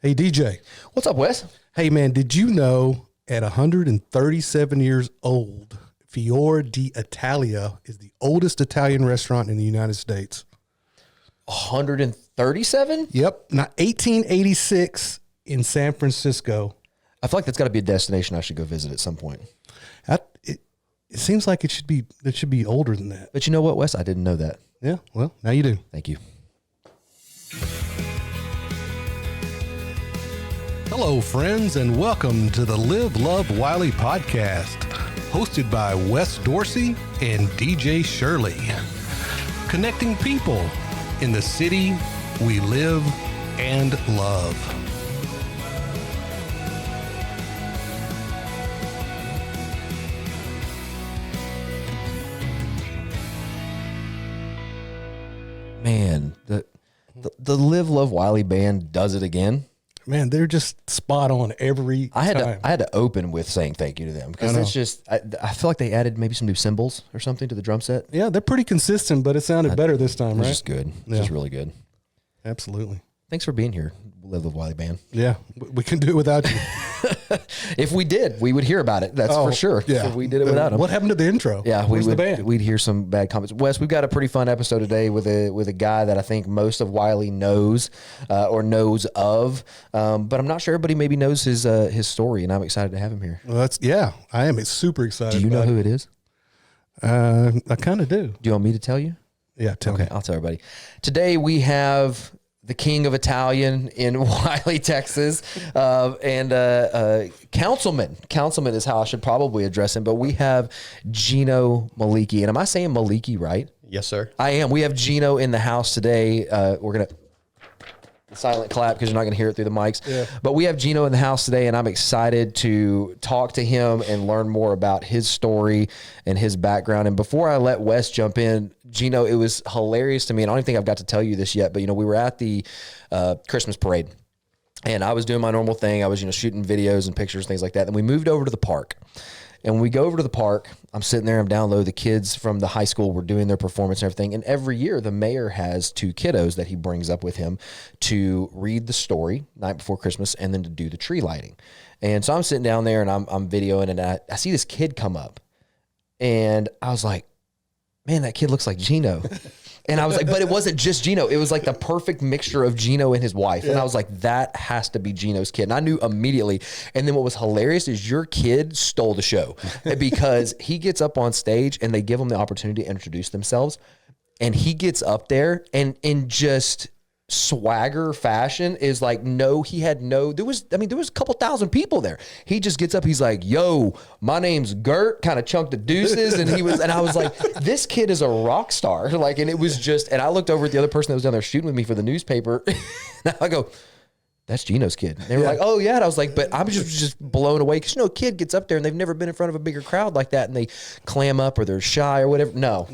Hey, DJ. What's up, Wes? Hey, man, did you know at 137 years old, Fior d'Italia is the oldest Italian restaurant in the United States? 137? Yep. Not 1886 in San Francisco. I feel like that's got to be a destination I should go visit at some point. It seems like it should be older than that. But you know what, Wes? I didn't know that. Yeah, well, now you do. Thank you. Hello, friends, and welcome to the Live, Love, Wylie podcast, hosted by Wes Dorsey and DJ Shirley. Connecting people in the city we live and love. Man, the Live, Love, Wylie band does it again. Man, they're just spot on every time. I had to open with saying thank you to them because it's just I feel like they added maybe some new cymbals or something to the drum set. Yeah, they're pretty consistent, but it sounded better this time, right? It's just good. It's just really good. Absolutely. Thanks for being here, Live, Love, Wylie band. Yeah, we can do it without you. If we did, we would hear about it. That's for sure. Yeah. If we did it without them. What happened to the intro? Yeah, Where's the band? We'd hear some bad comments. Wes, we've got a pretty fun episode today with a guy that I think most of Wylie knows or knows of, but I'm not sure everybody maybe knows his story, and I'm excited to have him here. Well, I am super excited. Do you know who it is? I kind of do. Do you want me to tell you? Yeah, tell me. Okay, I'll tell everybody. Today we have the king of Italian in Wylie, Texas, and councilman. Councilman is how I should probably address him, but we have Gino Mulliqi. And am I saying Mulliqi right? Yes, sir. I am. We have Gino in the house today. We're going to silent clap because you're not going to hear it through the mics. Yeah. But we have Gino in the house today, and I'm excited to talk to him and learn more about his story and his background. And before I let Wes jump in, Gino, it was hilarious to me, and I don't even think I've got to tell you this yet, but, we were at the Christmas parade, and I was doing my normal thing. I was, shooting videos and pictures, things like that. Then we moved over to the park. And when we go over to the park, I'm sitting there, I'm down low. The kids from the high school were doing their performance and everything. And every year, the mayor has two kiddos that he brings up with him to read the story night before Christmas and then to do the tree lighting. And so I'm sitting down there and I'm videoing, and I see this kid come up. And I was like, man, that kid looks like Gino. And I was like, but it wasn't just Gino. It was like the perfect mixture of Gino and his wife. Yeah. And I was like, that has to be Gino's kid. And I knew immediately. And then what was hilarious is your kid stole the show because he gets up on stage and they give him the opportunity to introduce themselves. And he gets up there and in just swagger fashion is like, there was a couple thousand people there. He just gets up. He's like, yo, my name's Gert, kind of chunked the deuces. And I was like, this kid is a rock star. Like, and it was just, and I looked over at the other person that was down there shooting with me for the newspaper. And I go, that's Gino's kid. And they were like, oh yeah. And I was like, but I was just blown away. Cause a kid gets up there and they've never been in front of a bigger crowd like that. And they clam up or they're shy or whatever. No.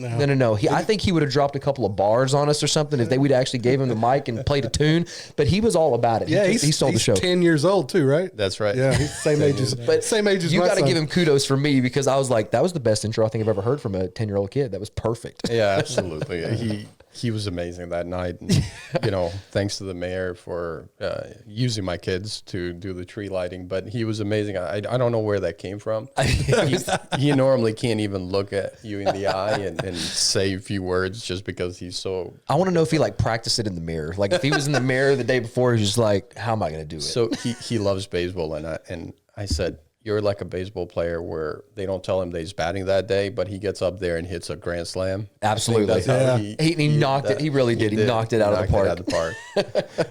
I think he would have dropped a couple of bars on us or something if we'd actually gave him the mic and played a tune, but he was all about it. Yeah. He stole the show. 10 years old too, right? That's right. Yeah. He's the same age as you my got to son. give him kudos for me because I was like, that was the best intro I think I've ever heard from a 10-year-old kid. That was perfect. Yeah, absolutely. He was amazing that night. And, thanks to the mayor for using my kids to do the tree lighting. But he was amazing. I don't know where that came from. He normally can't even look at you in the eye and say a few words just because he's so... I want to know if he practiced it in the mirror. Like if he was in the mirror the day before, he was just like, how am I going to do it? So he loves baseball. And I said, you're like a baseball player where they don't tell him that he's batting that day, but he gets up there and hits a grand slam. Absolutely. That's how he knocked it. He really did. He knocked it out of the park.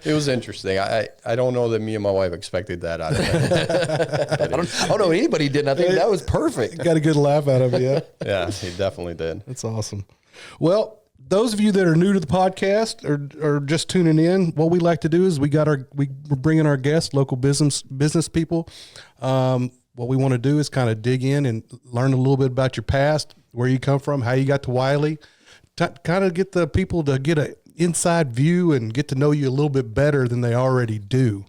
It was interesting. I don't know that me and my wife expected that out of him. I don't know anybody did. I think that was perfect. Got a good laugh out of it, yeah. Yeah, he definitely did. That's awesome. Well, those of you that are new to the podcast or just tuning in, what we like to do is we're bringing our guests, local business people. What we want to do is kind of dig in and learn a little bit about your past, where you come from, how you got to Wylie, kind of get the people to get an inside view and get to know you a little bit better than they already do.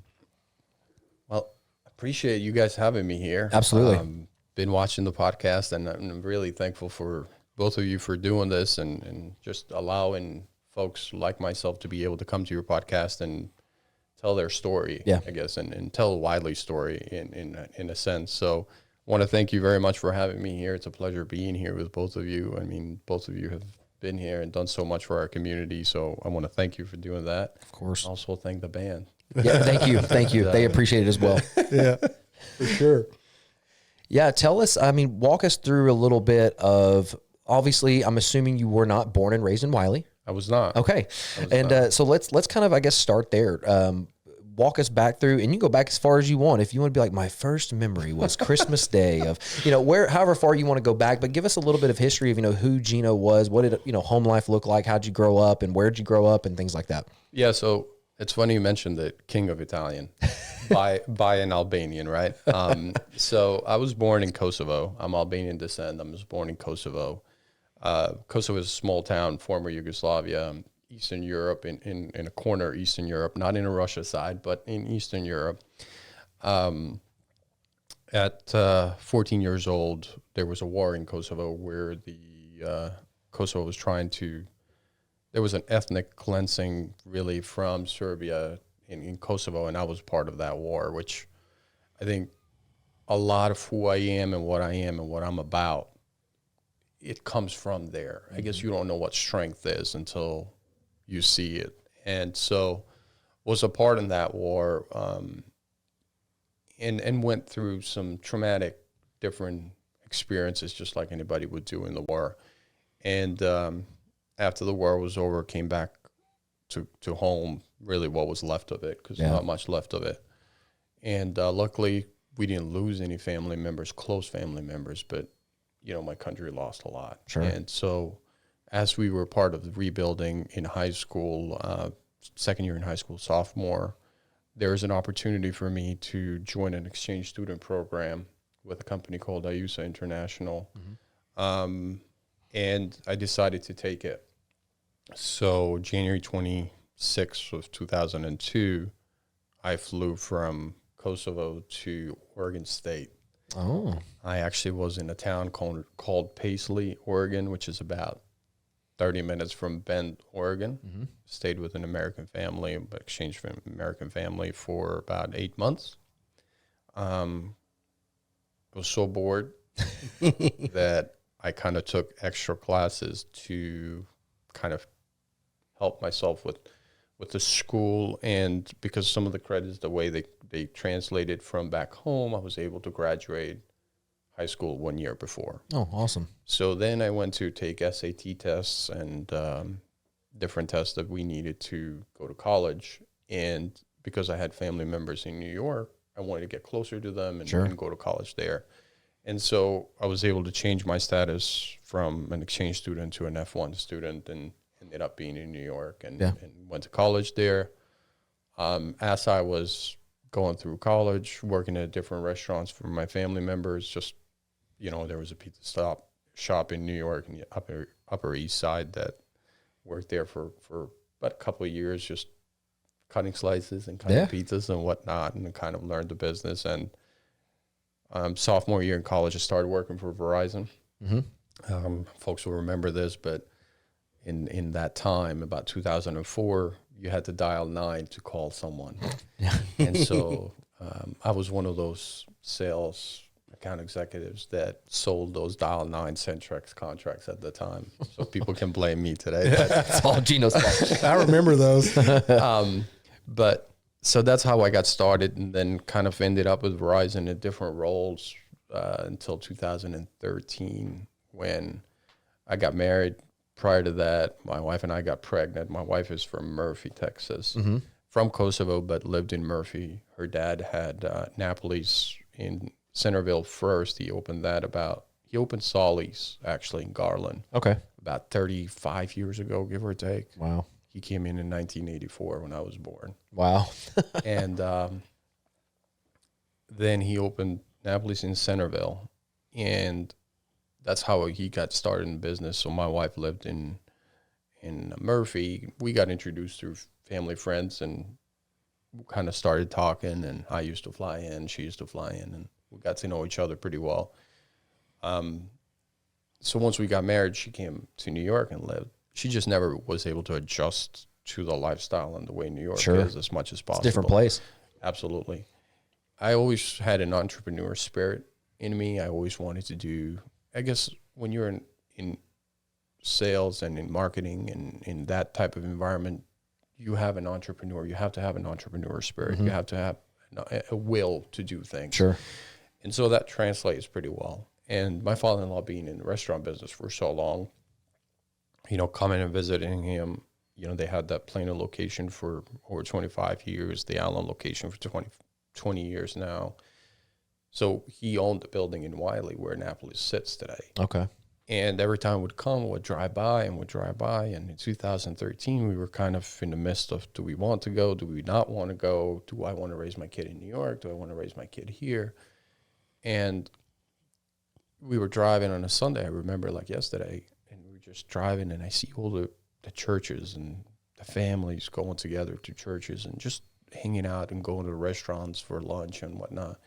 Well, appreciate you guys having me here. Absolutely. Been watching the podcast, and I'm really thankful for both of you for doing this and just allowing folks like myself to be able to come to your podcast and tell their story, Yeah. I guess, and tell Wylie's story in a sense. So I want to thank you very much for having me here. It's a pleasure being here with both of you. I mean, both of you have been here and done so much for our community. So I want to thank you for doing that. Of course. Also thank the band. Yeah, thank you. Thank you. They appreciate it as well. Yeah, for sure. Yeah, tell us, I mean, walk us through a little bit of, obviously, I'm assuming you were not born and raised in Wylie. I was not. Okay. And so let's kind of, I guess, start there. Walk us back through, and you can go back as far as you want. If you want to be like, my first memory was Christmas Day of, however far you want to go back, but give us a little bit of history of, who Gino was, what did, home life look like? How'd you grow up and where'd you grow up and things like that? Yeah. So it's funny you mentioned the king of Italian by an Albanian, right? So I was born in Kosovo. I'm Albanian descent. I was born in Kosovo. Kosovo is a small town, former Yugoslavia, Eastern Europe, in a corner of Eastern Europe, not in a Russia side, but in Eastern Europe. At 14 years old, there was a war in Kosovo where Kosovo was there was an ethnic cleansing really from Serbia in Kosovo, and I was part of that war, which I think a lot of who I am and what I'm about, it comes from there. I guess you don't know what strength is until you see it. And so was a part in that war, and went through some traumatic different experiences just like anybody would do in the war. And after the war was over, came back to home, really what was left of it, because there's not much left of it. And luckily, we didn't lose any family members, close family members, but, my country lost a lot. Sure. And so as we were part of the rebuilding in high school, second year in high school, sophomore, there was an opportunity for me to join an exchange student program with a company called IUSA International. And I decided to take it. So January 26th of 2002, I flew from Kosovo to Oregon State. Oh. I actually was in a town called Paisley, Oregon, which is about 30 minutes from Bend, Oregon. Stayed with an American family, exchanged from an American family for about 8 months. I was so bored that I kind of took extra classes to kind of help myself with the school, and because some of the credits, the way they translated from back home, I was able to graduate high school 1 year before. Oh, awesome. So then I went to take SAT tests and different tests that we needed to go to college. And because I had family members in New York, I wanted to get closer to them and go to college there. And so I was able to change my status from an exchange student to an F1 student, and ended up being in New York and went to college there. As I was going through college, working at different restaurants for my family members, just, there was a pizza shop in New York in the Upper East Side that worked there for about a couple of years, just cutting slices and cutting pizzas and whatnot, and kind of learned the business. And sophomore year in college, I started working for Verizon. Folks will remember this, but in that time, about 2004, you had to dial 9 to call someone. And so I was one of those sales account executives that sold those dial 9 Centrex contracts at the time. So people can blame me today. But It's all Gino's fault. I remember those. But so that's how I got started, and then kind of ended up with Verizon in different roles until 2013 when I got married. Prior to that, my wife and I got pregnant. My wife is from Murphy, Texas, from Kosovo, but lived in Murphy. Her dad had Napolis in Centerville first. He opened Solly's actually in Garland. Okay. About 35 years ago, give or take. Wow. He came in 1984 when I was born. Wow. And then he opened Napolis in Centerville, and that's how he got started in business. So my wife lived in Murphy. We got introduced through family friends and kind of started talking, and I used to fly in, she used to fly in, and we got to know each other pretty well. So once we got married, she came to New York and lived. She just never was able to adjust to the lifestyle and the way New York Sure. is as much as possible. It's a different place. Absolutely. I always had an entrepreneur spirit in me. I always wanted to do, I guess when you're in sales and in marketing and in that type of environment, you have an entrepreneur. You have to have an entrepreneur spirit. You have to have a will to do things. Sure. And so that translates pretty well. And my father-in-law being in the restaurant business for so long, coming and visiting him, they had that Plano location for over 25 years, the Allen location for 20 years now. So he owned the building in Wylie where Napolis sits today. Okay. And every time we'd come, we'd drive by. And in 2013, we were kind of in the midst of, do we want to go? Do we not want to go? Do I want to raise my kid in New York? Do I want to raise my kid here? And we were driving on a Sunday, I remember like yesterday, and we were just driving, and I see all the churches and the families going together to churches and just hanging out and going to restaurants for lunch and whatnot.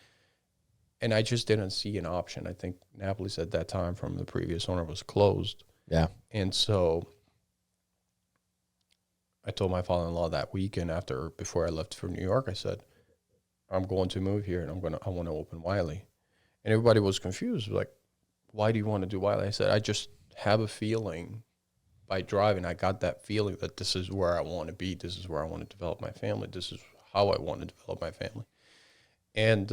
And I just didn't see an option. I think Napolis at that time from the previous owner was closed. Yeah. And so I told my father-in-law that weekend before I left for New York, I said, I'm going to move here and I want to open Wylie. And everybody was confused. Like, why do you want to do Wylie? I said, I just have a feeling by driving. I got that feeling that this is where I want to be. This is where I want to develop my family. This is how I want to develop my family. And,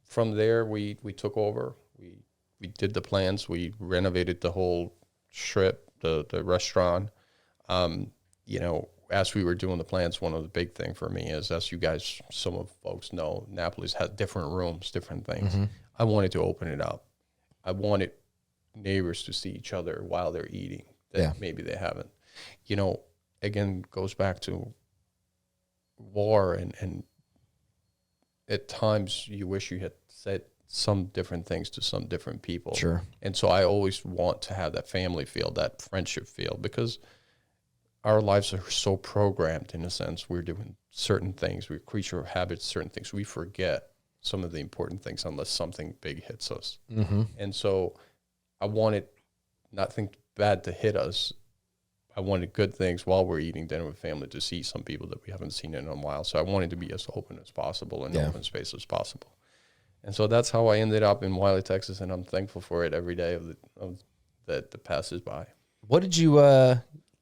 from there, we took over. We did the plans. We renovated the whole strip, the restaurant. As we were doing the plans, one of the big thing for me is, as you guys, some of folks know, Napolis had different rooms, different things. Mm-hmm. I wanted to open it up. I wanted neighbors to see each other while they're eating that maybe they haven't. Again, goes back to war and at times you wish you had said some different things to some different people. Sure. And so I always want to have that family feel, that friendship feel, because our lives are so programmed in a sense. We're doing certain things. We're a creature of habits, certain things. We forget some of the important things unless something big hits us. Mm-hmm. And so I wanted nothing bad to hit us. I wanted good things while we're eating dinner with family to see some people that we haven't seen in a while. So I wanted to be as open as possible and open space as possible. And so that's how I ended up in Wylie, Texas, and I'm thankful for it every day that passes by. What did you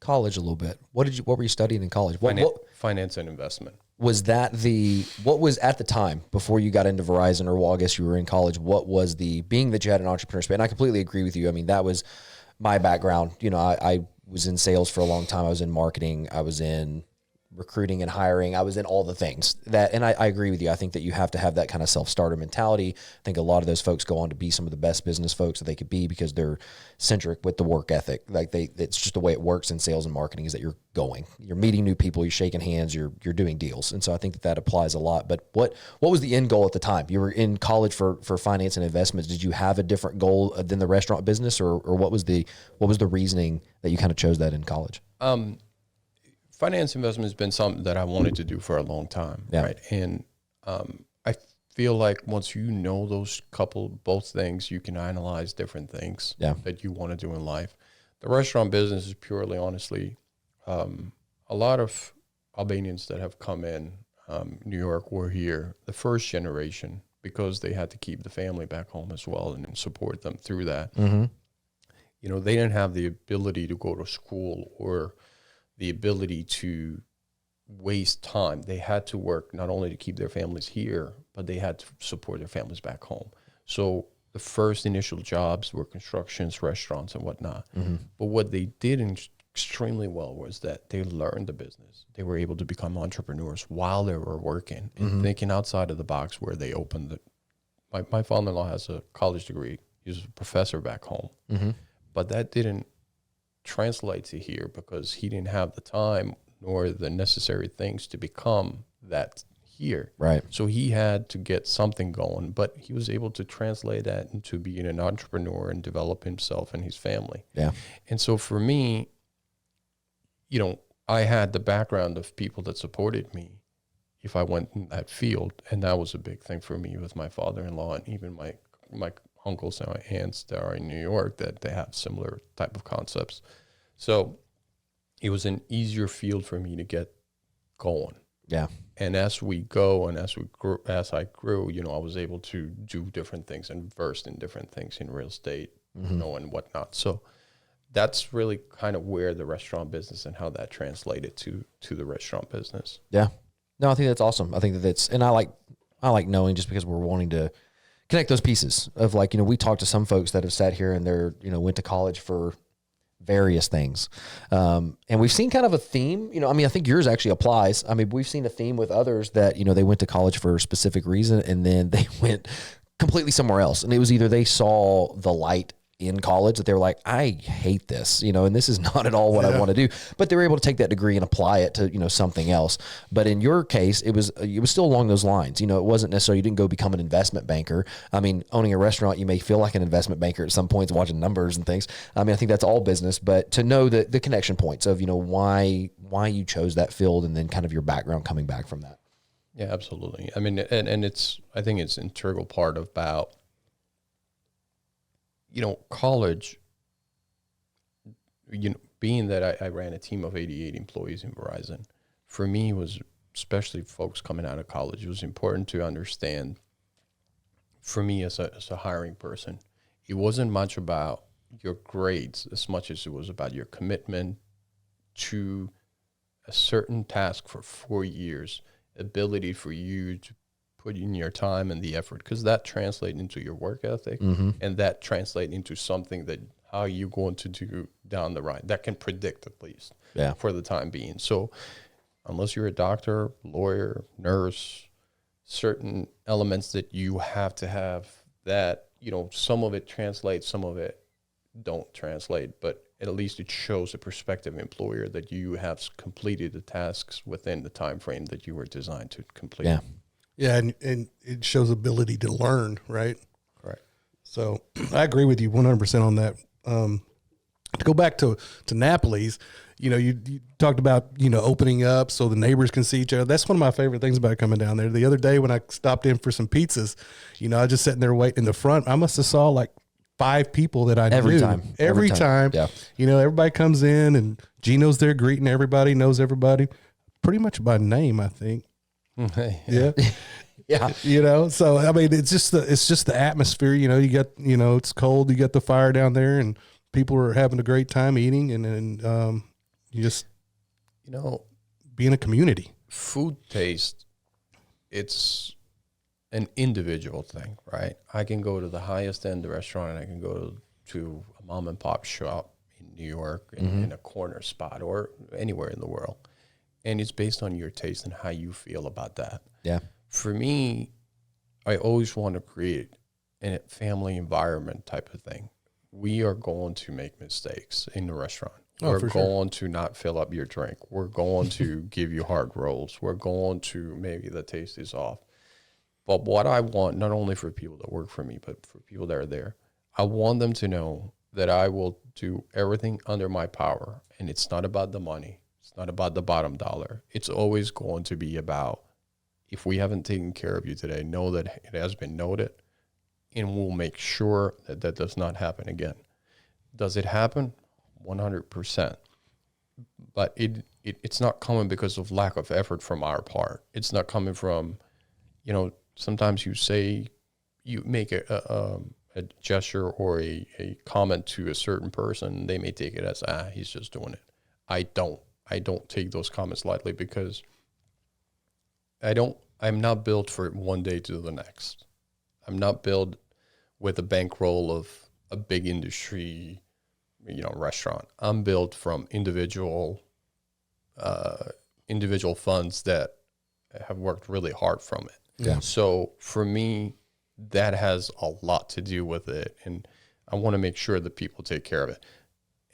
college a little bit? What were you studying in college? What finance and investment. Was that what was at the time before you got into Verizon, or well, I guess you were in college? What was being that you had an entrepreneur spirit? And I completely agree with you. I mean, that was my background. I was in sales for a long time. I was in marketing. I was in recruiting and hiring. I was in all the things and I agree with you. I think that you have to have that kind of self-starter mentality. I think a lot of those folks go on to be some of the best business folks that they could be because they're centric with the work ethic. Like it's just the way it works in sales and marketing is that you're meeting new people, you're shaking hands, you're doing deals. And so I think that applies a lot. But what was the end goal at the time? You were in college for finance and investments. Did you have a different goal than the restaurant business, or what was the reasoning that you kind of chose that in college? Finance investment has been something that I wanted to do for a long time, right? And I feel like once you know both things, you can analyze different things that you want to do in life. The restaurant business is purely, honestly, a lot of Albanians that have come in New York were here, the first generation, because they had to keep the family back home as well and support them through that. Mm-hmm. They didn't have the ability to go to school or the ability to waste time. They had to work not only to keep their families here, but they had to support their families back home. So the first initial jobs were constructions, restaurants, and whatnot. Mm-hmm. But what they did extremely well was that they learned the business. They were able to become entrepreneurs while they were working and thinking outside of the box where they opened it. My father-in-law has a college degree. He was a professor back home. Mm-hmm. But that didn't translate to here because he didn't have the time nor the necessary things to become that here. Right. So he had to get something going, but he was able to translate that into being an entrepreneur and develop himself and his family. Yeah. And so for me, I had the background of people that supported me if I went in that field. And that was a big thing for me with my father-in-law and even my uncles and my aunts that are in New York, that they have similar type of concepts. So it was an easier field for me to get going. Yeah. And as we go and as I grew, you know, I was able to do different things and versed in different things in real estate, you know, and whatnot. So that's really kind of where the restaurant business and how that translated to the restaurant business. Yeah. No, I think that's awesome. I think and I like knowing, just because we're wanting to connect those pieces of, like, you know, we talked to some folks that have sat here and they're, you know, went to college for various things. And we've seen kind of a theme, you know, I mean, I think yours actually applies. I mean, we've seen a theme with others that, you know, they went to college for a specific reason and then they went completely somewhere else. And it was either they saw the light in college that they were like, I hate this, you know, and this is not at all what I want to do, but they were able to take that degree and apply it to, you know, something else. But in your case, it was still along those lines. You know, it wasn't necessarily, you didn't go become an investment banker. I mean, owning a restaurant, you may feel like an investment banker at some points, watching numbers and things. I mean, I think that's all business, but to know the connection points of, you know, why you chose that field and then kind of your background coming back from that. Yeah, absolutely. I mean, and I think it's an integral part about, you know, college, you know, being that I ran a team of 88 employees in Verizon, for me was, especially folks coming out of college, it was important to understand, for me as a hiring person, it wasn't much about your grades as much as it was about your commitment to a certain task for 4 years, ability for you to put in your time and the effort, because that translates into your work ethic, and that translates into something that how you're going to do down the line that can predict, at least for the time being. So unless you're a doctor, lawyer, nurse, certain elements that you have to have, that, you know, some of it translates, some of it don't translate, but at least it shows a prospective employer that you have completed the tasks within the time frame that you were designed to complete. Yeah. Yeah, and it shows ability to learn, right? Correct. So I agree with you 100% on that. To go back to Napoli's, you know, you talked about, you know, opening up so the neighbors can see each other. That's one of my favorite things about coming down there. The other day when I stopped in for some pizzas, you know, I was just sitting there waiting in the front. I must have saw like 5 people that I Every knew. time. Every time. Yeah. You know, everybody comes in and Gino's there greeting everybody, knows everybody pretty much by name, I think. Yeah. Yeah. You know, so I mean, it's just the atmosphere. You know, you got, you know, it's cold. You got the fire down there, and people are having a great time eating, and you just, You know, being a community. food taste, it's an individual thing, right? I can go to the highest end restaurant and I can go to a mom and pop shop in New York in a corner spot or anywhere in the world. And it's based on your taste and how you feel about that. Yeah. For me, I always want to create a family environment type of thing. We are going to make mistakes in the restaurant. We're going to not fill up your drink. We're going to give you hard rolls. We're going to, maybe the taste is off. But what I want, not only for people that work for me, but for people that are there, I want them to know that I will do everything under my power. And it's not about the money. It's not about the bottom dollar. It's always going to be about, if we haven't taken care of you today, know that it has been noted, and we'll make sure that that does not happen again. Does it happen? 100%. But it's not coming because of lack of effort from our part. It's not coming from, you know, sometimes you make a gesture or a comment to a certain person, they may take it as, he's just doing it. I don't take those comments lightly, because I'm not built for one day to the next. I'm not built with a bankroll of a big industry, you know, restaurant. I'm built from individual funds that have worked really hard from it. Yeah. So for me, that has a lot to do with it, and I want to make sure that people take care of it,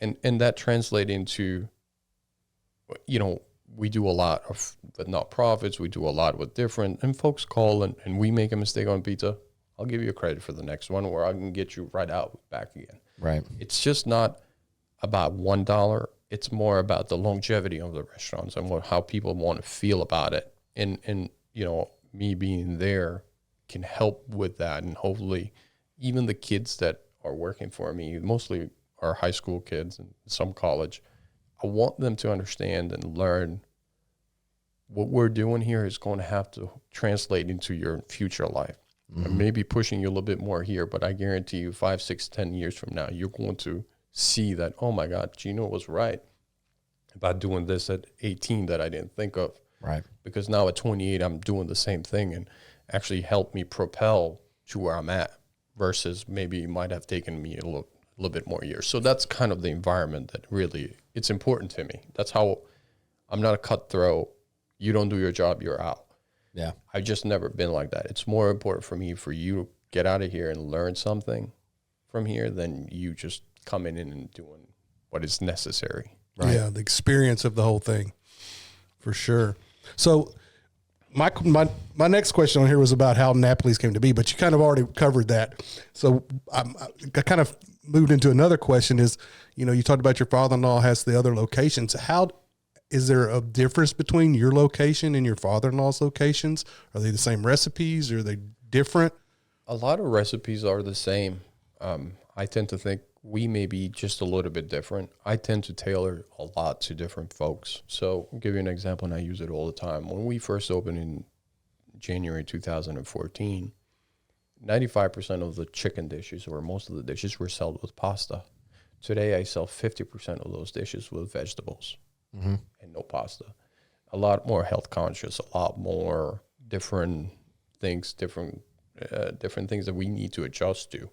and that translates into, you know, we do a lot of with nonprofits. We do a lot with different, and folks call and we make a mistake on pizza. I'll give you a credit for the next one, where I can get you right out back again. Right. It's just not about $1. It's more about the longevity of the restaurants and how people want to feel about it. And you know, me being there can help with that. And hopefully even the kids that are working for me, mostly are high school kids and some college, I want them to understand and learn what we're doing here is going to have to translate into your future life. And maybe pushing you a little bit more here, but I guarantee you 5, 6, 10 years from now, you're going to see that, oh my God, Gino was right about doing this at 18 that I didn't think of. Right. Because now at 28, I'm doing the same thing and actually helped me propel to where I'm at versus maybe it might have taken me a little bit more years. So that's kind of the environment that really, it's important to me. That's how I'm not a cutthroat. You don't do your job, you're out. Yeah. I've just never been like that. It's more important for me for you to get out of here and learn something from here than you just coming in and doing what is necessary. Right. Yeah, the experience of the whole thing, for sure. So my next question on here was about how Napoli's came to be, but you kind of already covered that. So I kind of moved into another question is, you talked about your father-in-law has the other locations. How is there a difference between your location and your father-in-law's locations? Are they the same recipes? Or are they different? A lot of recipes are the same. I tend to think we may be just a little bit different. I tend to tailor a lot to different folks. So I'll give you an example, and I use it all the time. When we first opened in January 2014, 95% of the chicken dishes, or most of the dishes, were sold with pasta. Today, I sell 50% of those dishes with vegetables and no pasta. A lot more health conscious, a lot more different things, different things that we need to adjust to.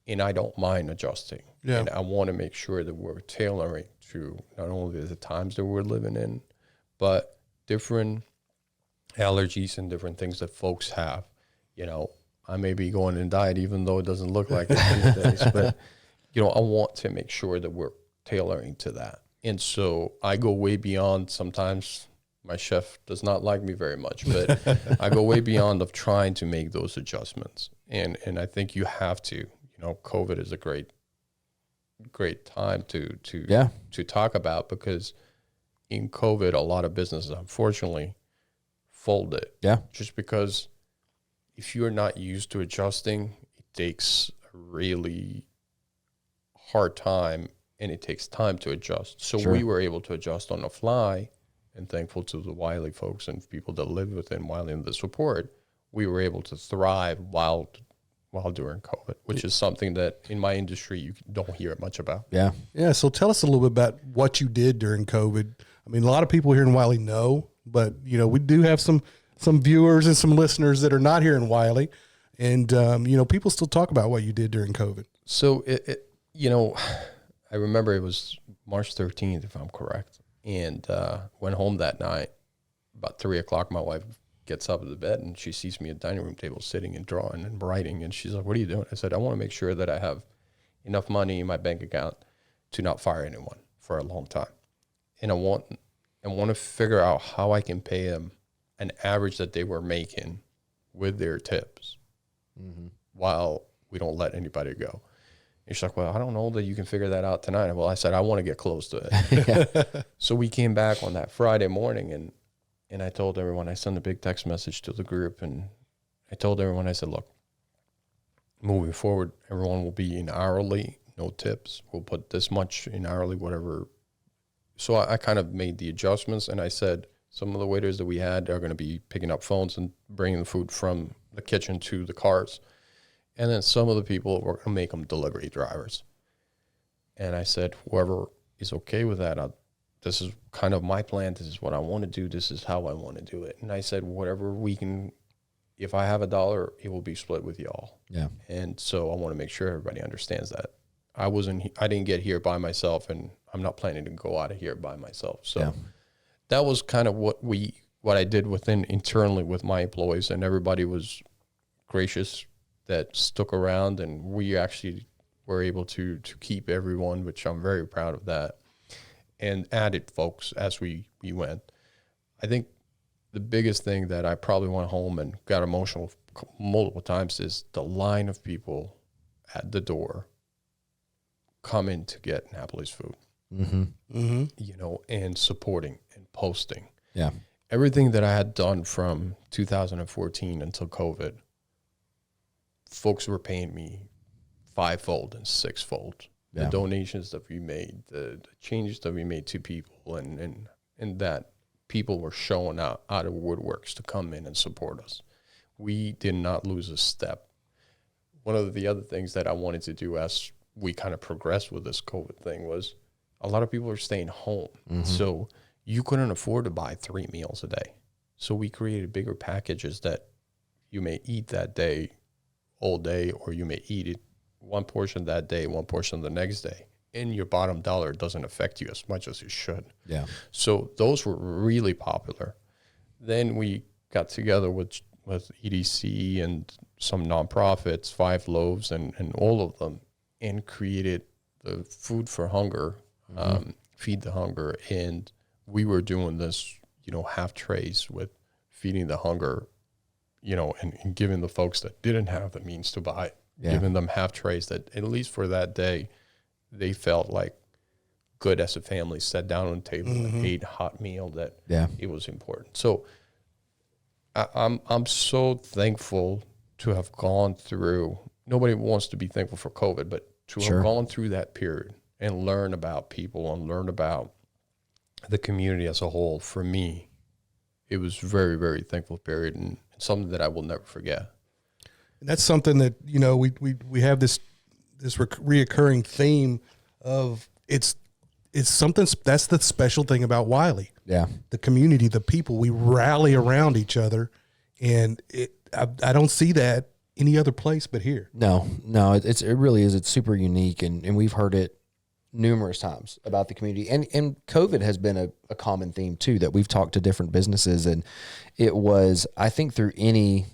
And I don't mind adjusting. Yeah. And I want to make sure that we're tailoring to not only the times that we're living in, but different allergies and different things that folks have. I may be going in diet, even though it doesn't look like it these days. But, I want to make sure that we're tailoring to that. And so I go way beyond. Sometimes my chef does not like me very much, but I go way beyond of trying to make those adjustments. And I think you have to. COVID is a great time to talk about, because in COVID, a lot of businesses unfortunately folded. Yeah. Just because if you're not used to adjusting, it takes a really hard time, and it takes time to adjust. So Sure. we were able to adjust on the fly, and thankful to the Wylie folks and people that live within Wylie and the support, we were able to thrive while during COVID, which is something that in my industry you don't hear much about. Yeah. Yeah. So tell us a little bit about what you did during COVID. I mean, a lot of people here in Wylie know, but we do have some viewers and some listeners that are not here in Wylie, and people still talk about what you did during COVID. So I remember it was March 13th, if I'm correct, and went home that night about 3:00. My wife gets up at the bed and she sees me at the dining room table sitting and drawing and writing, and she's like, "What are you doing?" I said, "I want to make sure that I have enough money in my bank account to not fire anyone for a long time, and I want to figure out how I can pay them an average that they were making with their tips while we don't let anybody go." And she's like, "Well, I don't know that you can figure that out tonight." Well, I said, "I want to get close to it." So we came back on that Friday morning, and I told everyone, I sent a big text message to the group, and I told everyone, I said, "Look, moving forward, everyone will be in hourly, no tips. We'll put this much in hourly, whatever." So I kind of made the adjustments, and I said, some of the waiters that we had are going to be picking up phones and bringing the food from the kitchen to the cars. And then some of the people were going to make them delivery drivers. And I said, whoever is okay with that, this is kind of my plan. This is what I want to do. This is how I want to do it. And I said, whatever we can, if I have $1, it will be split with y'all. Yeah. And so I want to make sure everybody understands that. I didn't get here by myself, and I'm not planning to go out of here by myself. So that was kind of what I did internally with my employees, and everybody was gracious that stuck around, and we actually were able to keep everyone, which I'm very proud of that, and added folks as we went. I think the biggest thing that I probably went home and got emotional multiple times is the line of people at the door coming to get Napoli's food, and supporting and posting. Yeah. Everything that I had done from 2014 until COVID, folks were paying me 5-fold and 6-fold the donations that we made, the changes that we made to people, and that people were showing out of woodworks to come in and support us. We did not lose a step. One of the other things that I wanted to do as we kind of progressed with this COVID thing was a lot of people are staying home. So you couldn't afford to buy 3 meals a day. So we created bigger packages that you may eat that day, all day, or you may eat it one portion that day, one portion the next day. And your bottom dollar doesn't affect you as much as it should. Yeah. So those were really popular. Then we got together with EDC and some nonprofits, 5 Loaves and all of them, and created the Food for Hunger, Feed the Hunger. And we were doing this, half trays with feeding the hunger, and giving the folks that didn't have the means to buy it, giving them half trays that at least for that day, they felt like good as a family, sat down on the table and ate a hot meal that it was important. So I'm so thankful to have gone through, nobody wants to be thankful for COVID, but to have gone through that period and learn about people and learn about the community as a whole. For me, it was very, very thankful period and something that I will never forget. And that's something that, we have this reoccurring theme of it's something that's the special thing about Wylie. Yeah. The community, the people, we rally around each other, and I don't see that any other place but here. No, it really is. It's super unique, and we've heard it numerous times about the community, and COVID has been a common theme too, that we've talked to different businesses, and it was, I think, through any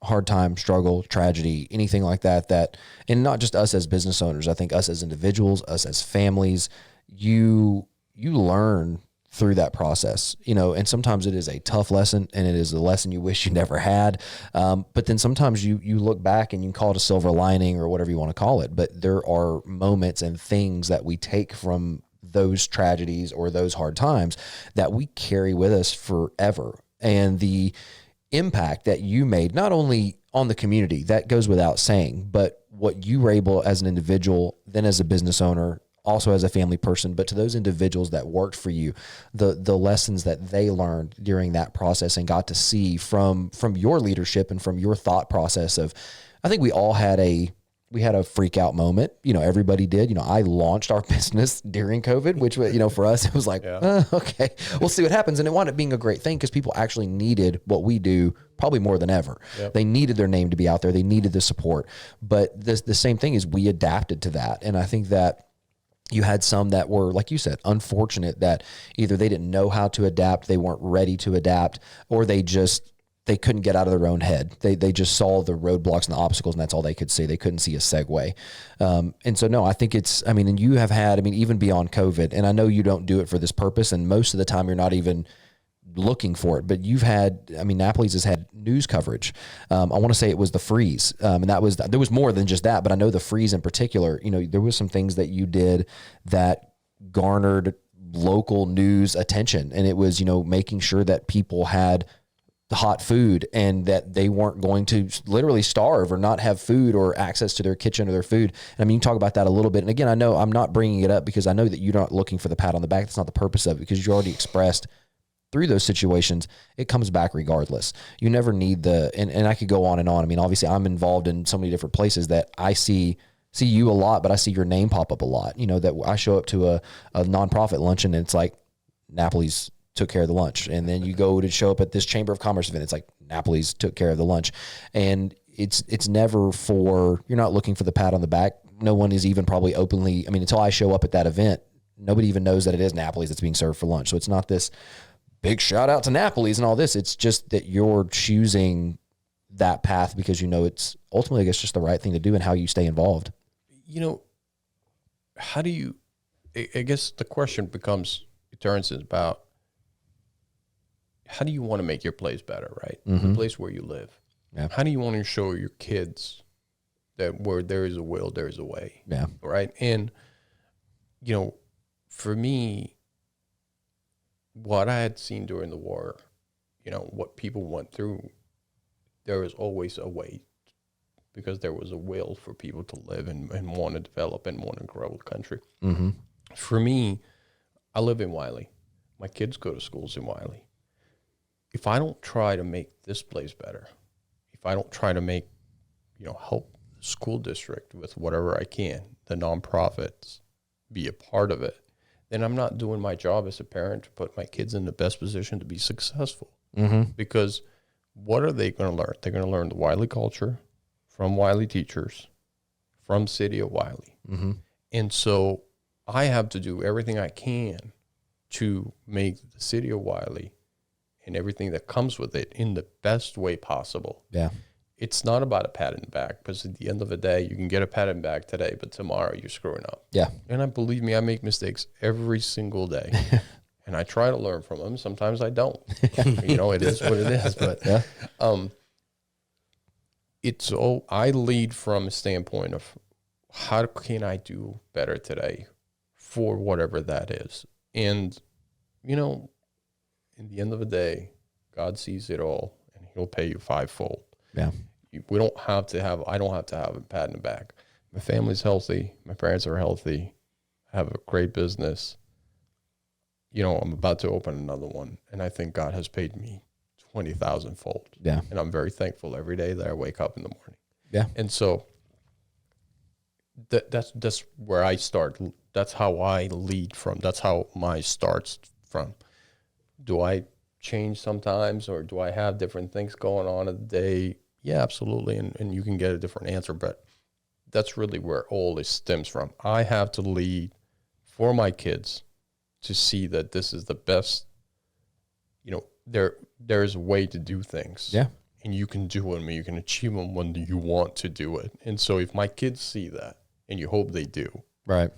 hard time, struggle, tragedy, anything like that, and not just us as business owners, I think us as individuals, us as families, you learn through that process, and sometimes it is a tough lesson, and it is a lesson you wish you never had. But then sometimes you look back and you can call it a silver lining or whatever you want to call it. But there are moments and things that we take from those tragedies or those hard times that we carry with us forever. And the impact that you made, not only on the community, that goes without saying, but what you were able as an individual, then as a business owner, also as a family person, but to those individuals that worked for you, the lessons that they learned during that process and got to see from your leadership and from your thought process of, I think we all had a freak out moment. Everybody did. I launched our business during COVID, which, for us, it was like, okay, we'll see what happens. And it wound up being a great thing because people actually needed what we do probably more than ever. Yep. They needed their name to be out there. They needed the support. But the same thing is we adapted to that. And I think that you had some that were, like you said, unfortunate that either they didn't know how to adapt, they weren't ready to adapt, or they couldn't get out of their own head. They just saw the roadblocks and the obstacles, and that's all they could see. They couldn't see a segue. And so, no, I think and you have had, even beyond COVID, and I know you don't do it for this purpose, and most of the time you're not even looking for it, but you've had, Napoli's has had news coverage. I want to say it was the freeze. And there was more than just that, but I know the freeze in particular, there was some things that you did that garnered local news attention. And it was, making sure that people had hot food and that they weren't going to literally starve or not have food or access to their kitchen or their food. And you can talk about that a little bit. And again, I know I'm not bringing it up because I know that you're not looking for the pat on the back. That's not the purpose of it, because you already expressed through those situations, it comes back regardless. You never need and I could go on and on. Obviously I'm involved in so many different places that I see you a lot, but I see your name pop up a lot. That I show up to a nonprofit luncheon and it's like Napoli's took care of the lunch. And then you go to show up at this Chamber of Commerce event. It's like Napoli's took care of the lunch. And it's never you're not looking for the pat on the back. No one is even probably openly, until I show up at that event, nobody even knows that it is Napoli's that's being served for lunch. So it's not this big shout out to Napoli's and all this. It's just that you're choosing that path because it's ultimately, I guess, just the right thing to do and how you stay involved. How do you, I guess the question turns about how do you want to make your place better, right? Mm-hmm. The place where you live. Yeah. How do you want to show your kids that where there is a will, there is a way? Yeah. Right. And, for me, what I had seen during the war, what people went through, there is always a way because there was a will for people to live and want to develop and want to grow the country. For me, I live in Wylie. My kids go to schools in Wylie. If I don't try to make this place better, if I don't try to make, help the school district with whatever I can, the nonprofits, be a part of it, then I'm not doing my job as a parent to put my kids in the best position to be successful. Because what are they going to learn? They're going to learn the Wylie culture from Wylie teachers, from City of Wylie. And so I have to do everything I can to make the City of Wylie and everything that comes with it in the best way possible. Yeah. It's not about a pat in the back, because at the end of the day, you can get a pat in the back today, but tomorrow you're screwing up. Yeah. And believe me, I make mistakes every single day. And I try to learn from them. Sometimes I don't. It is what it is. But I lead from a standpoint of how can I do better today for whatever that is. And, in the end of the day, God sees it all and he'll pay you fivefold. Yeah. I don't have to have a pat in the back. My family's healthy. My parents are healthy. I have a great business. I'm about to open another one, and I think God has paid me 20,000 fold. Yeah. And I'm very thankful every day that I wake up in the morning. Yeah. And so that's where I start. That's how I lead from. That's how my starts from. Do I change sometimes, or do I have different things going on in the day? Yeah, absolutely. And you can get a different answer, but that's really where all this stems from. I have to lead for my kids to see that this is the best. There's a way to do things. Yeah. And you can do them, and you can achieve them when you want to do it. And so if my kids see that, and you hope they do, Right.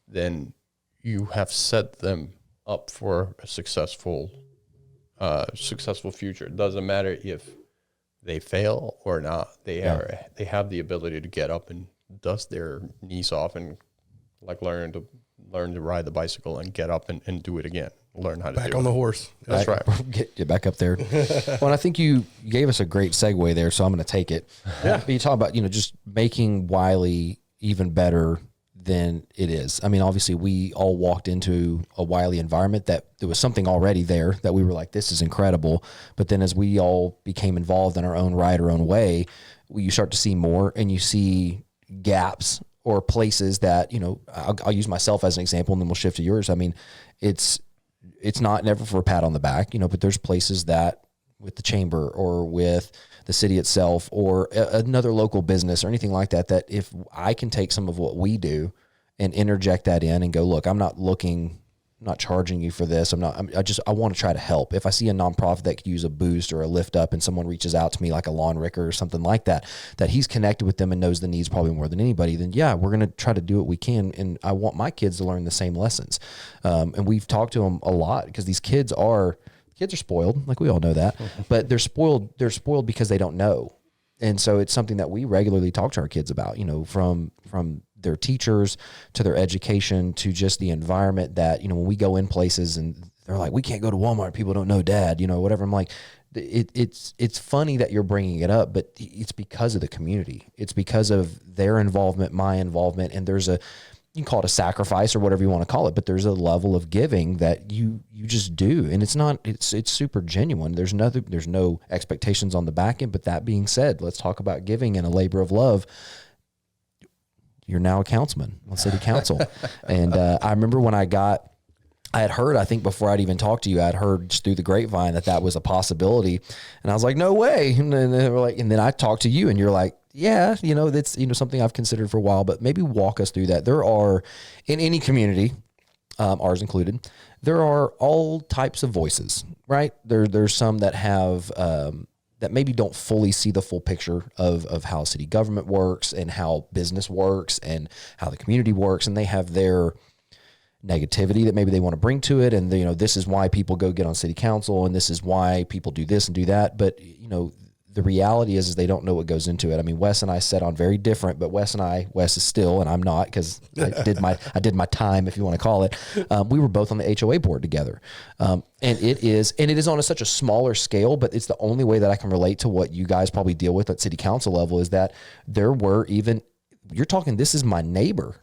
then you have set them up for a successful future. It doesn't matter if they fail or not. They have the ability to get up and dust their knees off and learn to ride the bicycle and get up and do it again. Learn how to Back do on it. the horse. That's right. Get back up there. Well, and I think you gave us a great segue there, so I'm going to take it. Yeah. But you talk about, just making Wylie even better than it is. I mean, obviously we all walked into a Wylie environment that there was something already there that we were like, this is incredible. But then as we all became involved in our own right, our own way, you start to see more, and you see gaps or places that, I'll use myself as an example, and then we'll shift to yours. I mean, it's not never for a pat on the back, but there's places that with the chamber or with the city itself or another local business or anything like that, that if I can take some of what we do and interject that in and go, look, I'm not charging you for this. I want to try to help. If I see a nonprofit that could use a boost or a lift up and someone reaches out to me like a Lawn Ricker or something like that, that he's connected with them and knows the needs probably more than anybody, then yeah, we're going to try to do what we can. And I want my kids to learn the same lessons. And we've talked to them a lot because these kids are spoiled. Like we all know that, but they're spoiled because they don't know. And so it's something that we regularly talk to our kids about, from their teachers to their education to just the environment that, when we go in places and they're like, we can't go to Walmart, people don't know dad, whatever. I'm like, it's funny that you're bringing it up, but it's because of the community. It's because of their involvement, my involvement. And you can call it a sacrifice or whatever you want to call it, but there's a level of giving that you just do. And it's super genuine. There's no expectations on the back end. But that being said, let's talk about giving and a labor of love. You're now a councilman on city council. And I remember when I had heard, I think before I'd even talked to you, I'd heard just through the grapevine that was a possibility. And I was like, no way. And then I talked to you and you're like, yeah, that's, something I've considered for a while, but maybe walk us through that. There are, in any community, ours included, there are all types of voices, right? There's some that have, that maybe don't fully see the full picture of how city government works and how business works and how the community works. And they have their negativity that maybe they want to bring to it. And, this is why people go get on city council and this is why people do this and do that. But, the reality is they don't know what goes into it. I mean, Wes and I sat on very different, but Wes is still, and I'm not, because I did my time, if you want to call it. We were both on the HOA board together. And it is on such a smaller scale, but it's the only way that I can relate to what you guys probably deal with at city council level, is that there were even, you're talking, this is my neighbor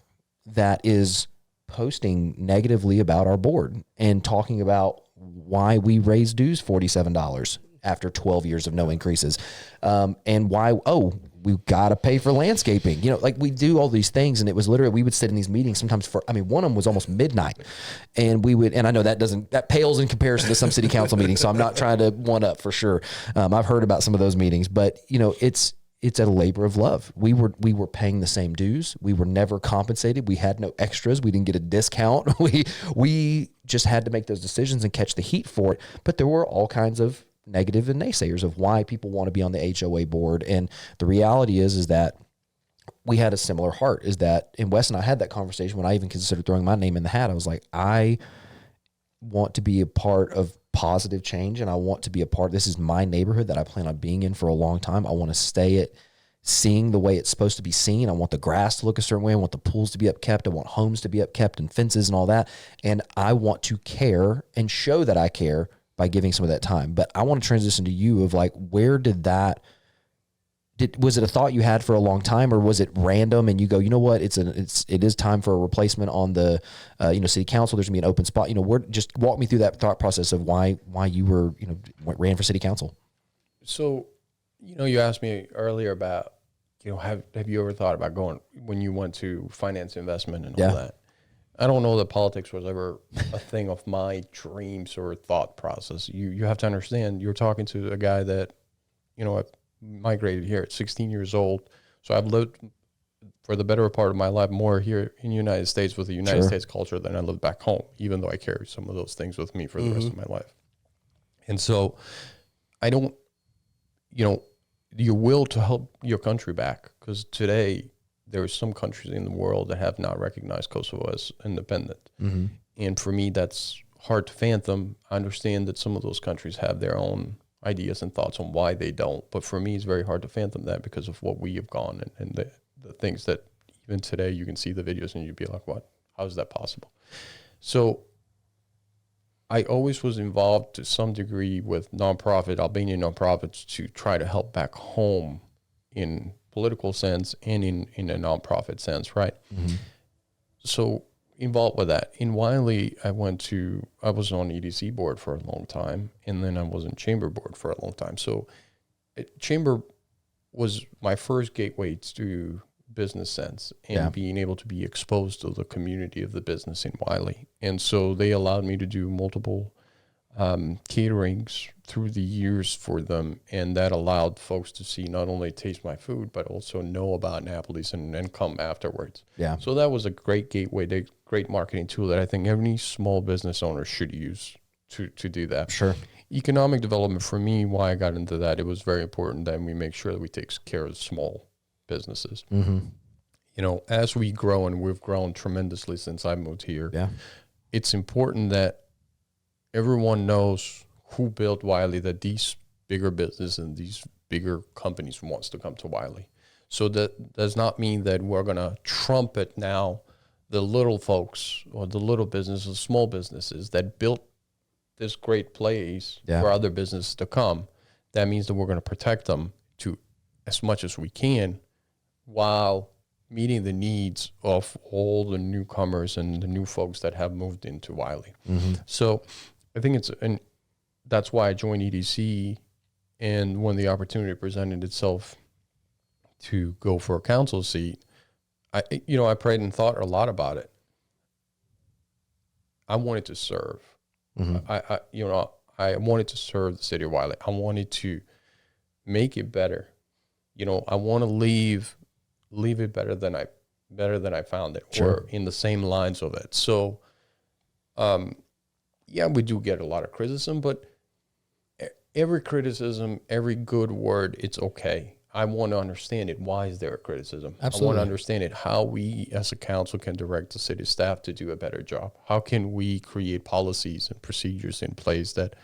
that is posting negatively about our board and talking about why we raised dues $47 after 12 years of no increases. And why, we've got to pay for landscaping. Like, we do all these things, and it was literally, we would sit in these meetings sometimes one of them was almost midnight, and I know that pales in comparison to some city council meetings, so I'm not trying to one up for sure. I've heard about some of those meetings, but it's a labor of love. We were paying the same dues. We were never compensated. We had no extras. We didn't get a discount. We just had to make those decisions and catch the heat for it. But there were all kinds of negative and naysayers of why people want to be on the HOA board. And the reality is that we had a similar heart, and Wes and I had that conversation when I even considered throwing my name in the hat. I was like, I want to be a part of positive change, and I want to be a part. This is my neighborhood that I plan on being in for a long time. I want to stay at seeing the way it's supposed to be seen. I want the grass to look a certain way. I want the pools to be upkept. I want homes to be upkept and fences and all that. And I want to care and show that I care by giving some of that time. But I want to transition to you of like, where did that, was it a thought you had for a long time, or was it random and you go, you know what, it is time for a replacement on the, city council. There's gonna be an open spot. Just walk me through that thought process of why you were, ran for city council. So, you asked me earlier about, have you ever thought about going when you went to finance investment and all that? I don't know that politics was ever a thing of my dreams or thought process. You have to understand, you're talking to a guy that, I migrated here at 16 years old. So I've lived for the better part of my life more here in the United States with the United States culture than I lived back home, even though I carry some of those things with me for the rest of my life. And so I don't, your will to help your country back, because today there are some countries in the world that have not recognized Kosovo as independent. Mm-hmm. And for me, that's hard to fathom. I understand that some of those countries have their own ideas and thoughts on why they don't. But for me, it's very hard to fathom that because of what we have gone and the things that even today you can see the videos and you'd be like, what? How is that possible? So I always was involved to some degree with Albanian nonprofits to try to help back home in political sense and in a nonprofit sense, right? Mm-hmm. So involved with that. In Wylie, I was on EDC board for a long time, and then I was in chamber board for a long time. So chamber was my first gateway to business sense and being able to be exposed to the community of the business in Wylie. And so they allowed me to do multiple caterings through the years for them, and that allowed folks to see, not only taste my food, but also know about Napolis and come afterwards. Yeah. So that was a great gateway, great marketing tool that I think every small business owner should use to do that. Sure. Economic development, for me, why I got into that, it was very important that we make sure that we take care of small businesses. Mm-hmm. As we grow, and we've grown tremendously since I moved here, it's important that everyone knows who built Wylie, that these bigger businesses and these bigger companies wants to come to Wylie. So that does not mean that we're going to trumpet now the little folks or the little businesses, small businesses that built this great place for other businesses to come. That means that we're going to protect them to as much as we can while meeting the needs of all the newcomers and the new folks that have moved into Wylie. Mm-hmm. So I think and that's why I joined EDC. And when the opportunity presented itself to go for a council seat, I prayed and thought a lot about it. I wanted to serve. Mm-hmm. I wanted to serve the city of Wylie. I wanted to make it better. I want to leave it better than I found it, or in the same lines of it. So, we do get a lot of criticism, but every criticism, every good word, it's okay. I want to understand it. Why is there a criticism? Absolutely. I want to understand it, how we as a council can direct the city staff to do a better job. How can we create policies and procedures in place that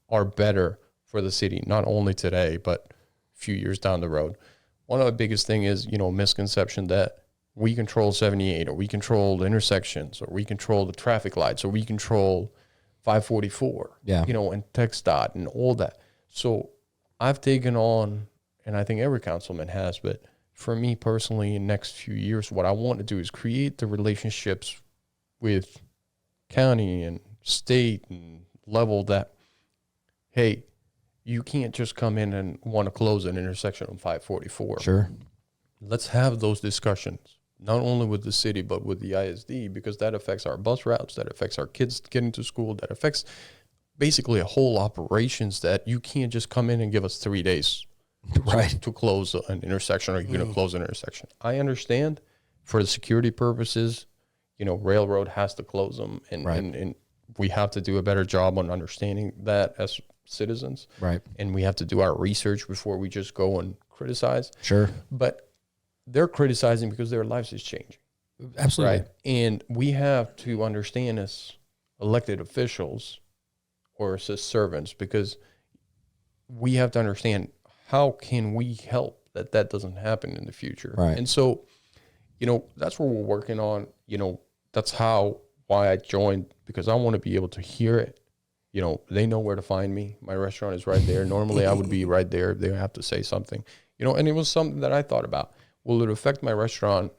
are better for the city, not only today, but few years down the road. One of the biggest thing is, misconception that we control 78 or we control the intersections or we control the traffic lights or we control 544, and TxDOT and all that. So I've taken on, and I think every councilman has, but for me personally, in the next few years, what I want to do is create the relationships with county and state and level that, hey, you can't just come in and want to close an intersection on 544. Sure. Let's have those discussions, not only with the city, but with the ISD, because that affects our bus routes, that affects our kids getting to school, that affects basically a whole operations that you can't just come in and give us 3 days to close an intersection, or you're going to close an intersection. I understand for the security purposes, railroad has to close them, and we have to do a better job on understanding that as citizens. Right. And we have to do our research before we just go and criticize. Sure. But they're criticizing because their lives is changing. Absolutely. Right. And we have to understand as elected officials or as servants, because we have to understand how can we help that doesn't happen in the future. Right. And so, that's what we're working on. That's why I joined, because I want to be able to hear it. They know where to find me. My restaurant is right there. Normally I would be right there. They have to say something, and it was something that I thought about. Will it affect my restaurant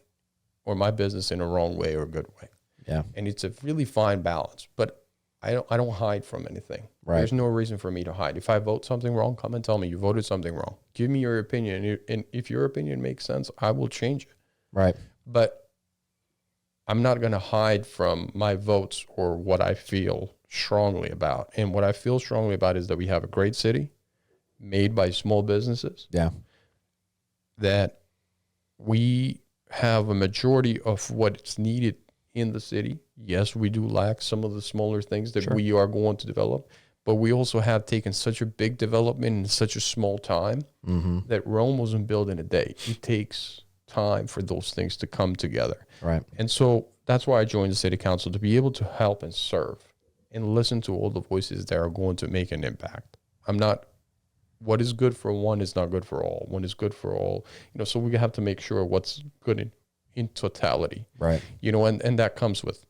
or my business in a wrong way or a good way? Yeah. And it's a really fine balance, but I don't hide from anything. Right. There's no reason for me to hide. If I vote something wrong, come and tell me you voted something wrong. Give me your opinion. And if your opinion makes sense, I will change it. Right. But I'm not going to hide from my votes or what I feel strongly about. And what I feel strongly about is that we have a great city made by small businesses. Yeah. That we have a majority of what's needed in the city. Yes, we do lack some of the smaller things that we are going to develop, but we also have taken such a big development in such a small time that Rome wasn't built in a day. It takes time for those things to come together. Right. And so that's why I joined the city council, to be able to help and serve and listen to all the voices that are going to make an impact. What is good for one is not good for all. One is good for all. So we have to make sure what's good in totality. Right. And that comes with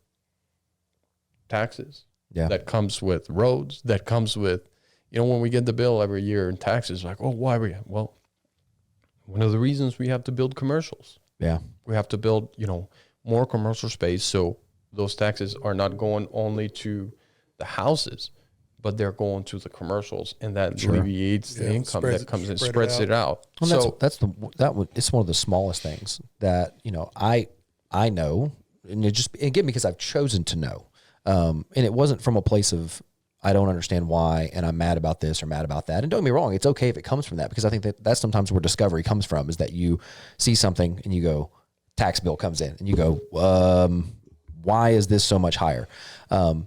taxes. Yeah. That comes with roads. That comes with, when we get the bill every year in taxes, like, oh, why are we? Well, one of the reasons we have to build commercials. Yeah. We have to build, more commercial space. So those taxes are not going only to the houses, but they're going to the commercials, and that alleviates the income that comes and spreads it out. Well, so it's one of the smallest things that, I know, and again, because I've chosen to know. And it wasn't from a place of, I don't understand why, and I'm mad about this or mad about that. And don't get me wrong, it's okay if it comes from that, because I think that's sometimes where discovery comes from, is that you see something and you go, tax bill comes in and you go, why is this so much higher? I'm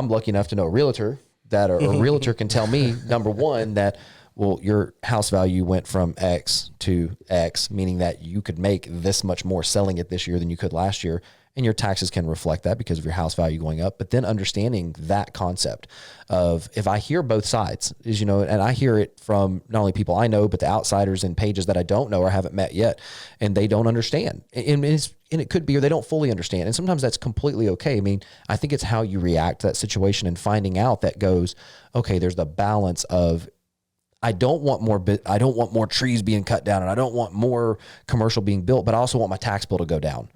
lucky enough to know a realtor that a realtor can tell me, number one, that, well, your house value went from X to X, meaning that you could make this much more selling it this year than you could last year. And your taxes can reflect that because of your house value going up. But then understanding that concept of, if I hear both sides, and I hear it from not only people I know, but the outsiders and pages that I don't know or haven't met yet, and they don't understand. And it could be, or they don't fully understand. And sometimes that's completely okay. I mean, I think it's how you react to that situation and finding out that goes, okay, there's the balance of, I don't want more trees being cut down, and I don't want more commercial being built, but I also want my tax bill to go down.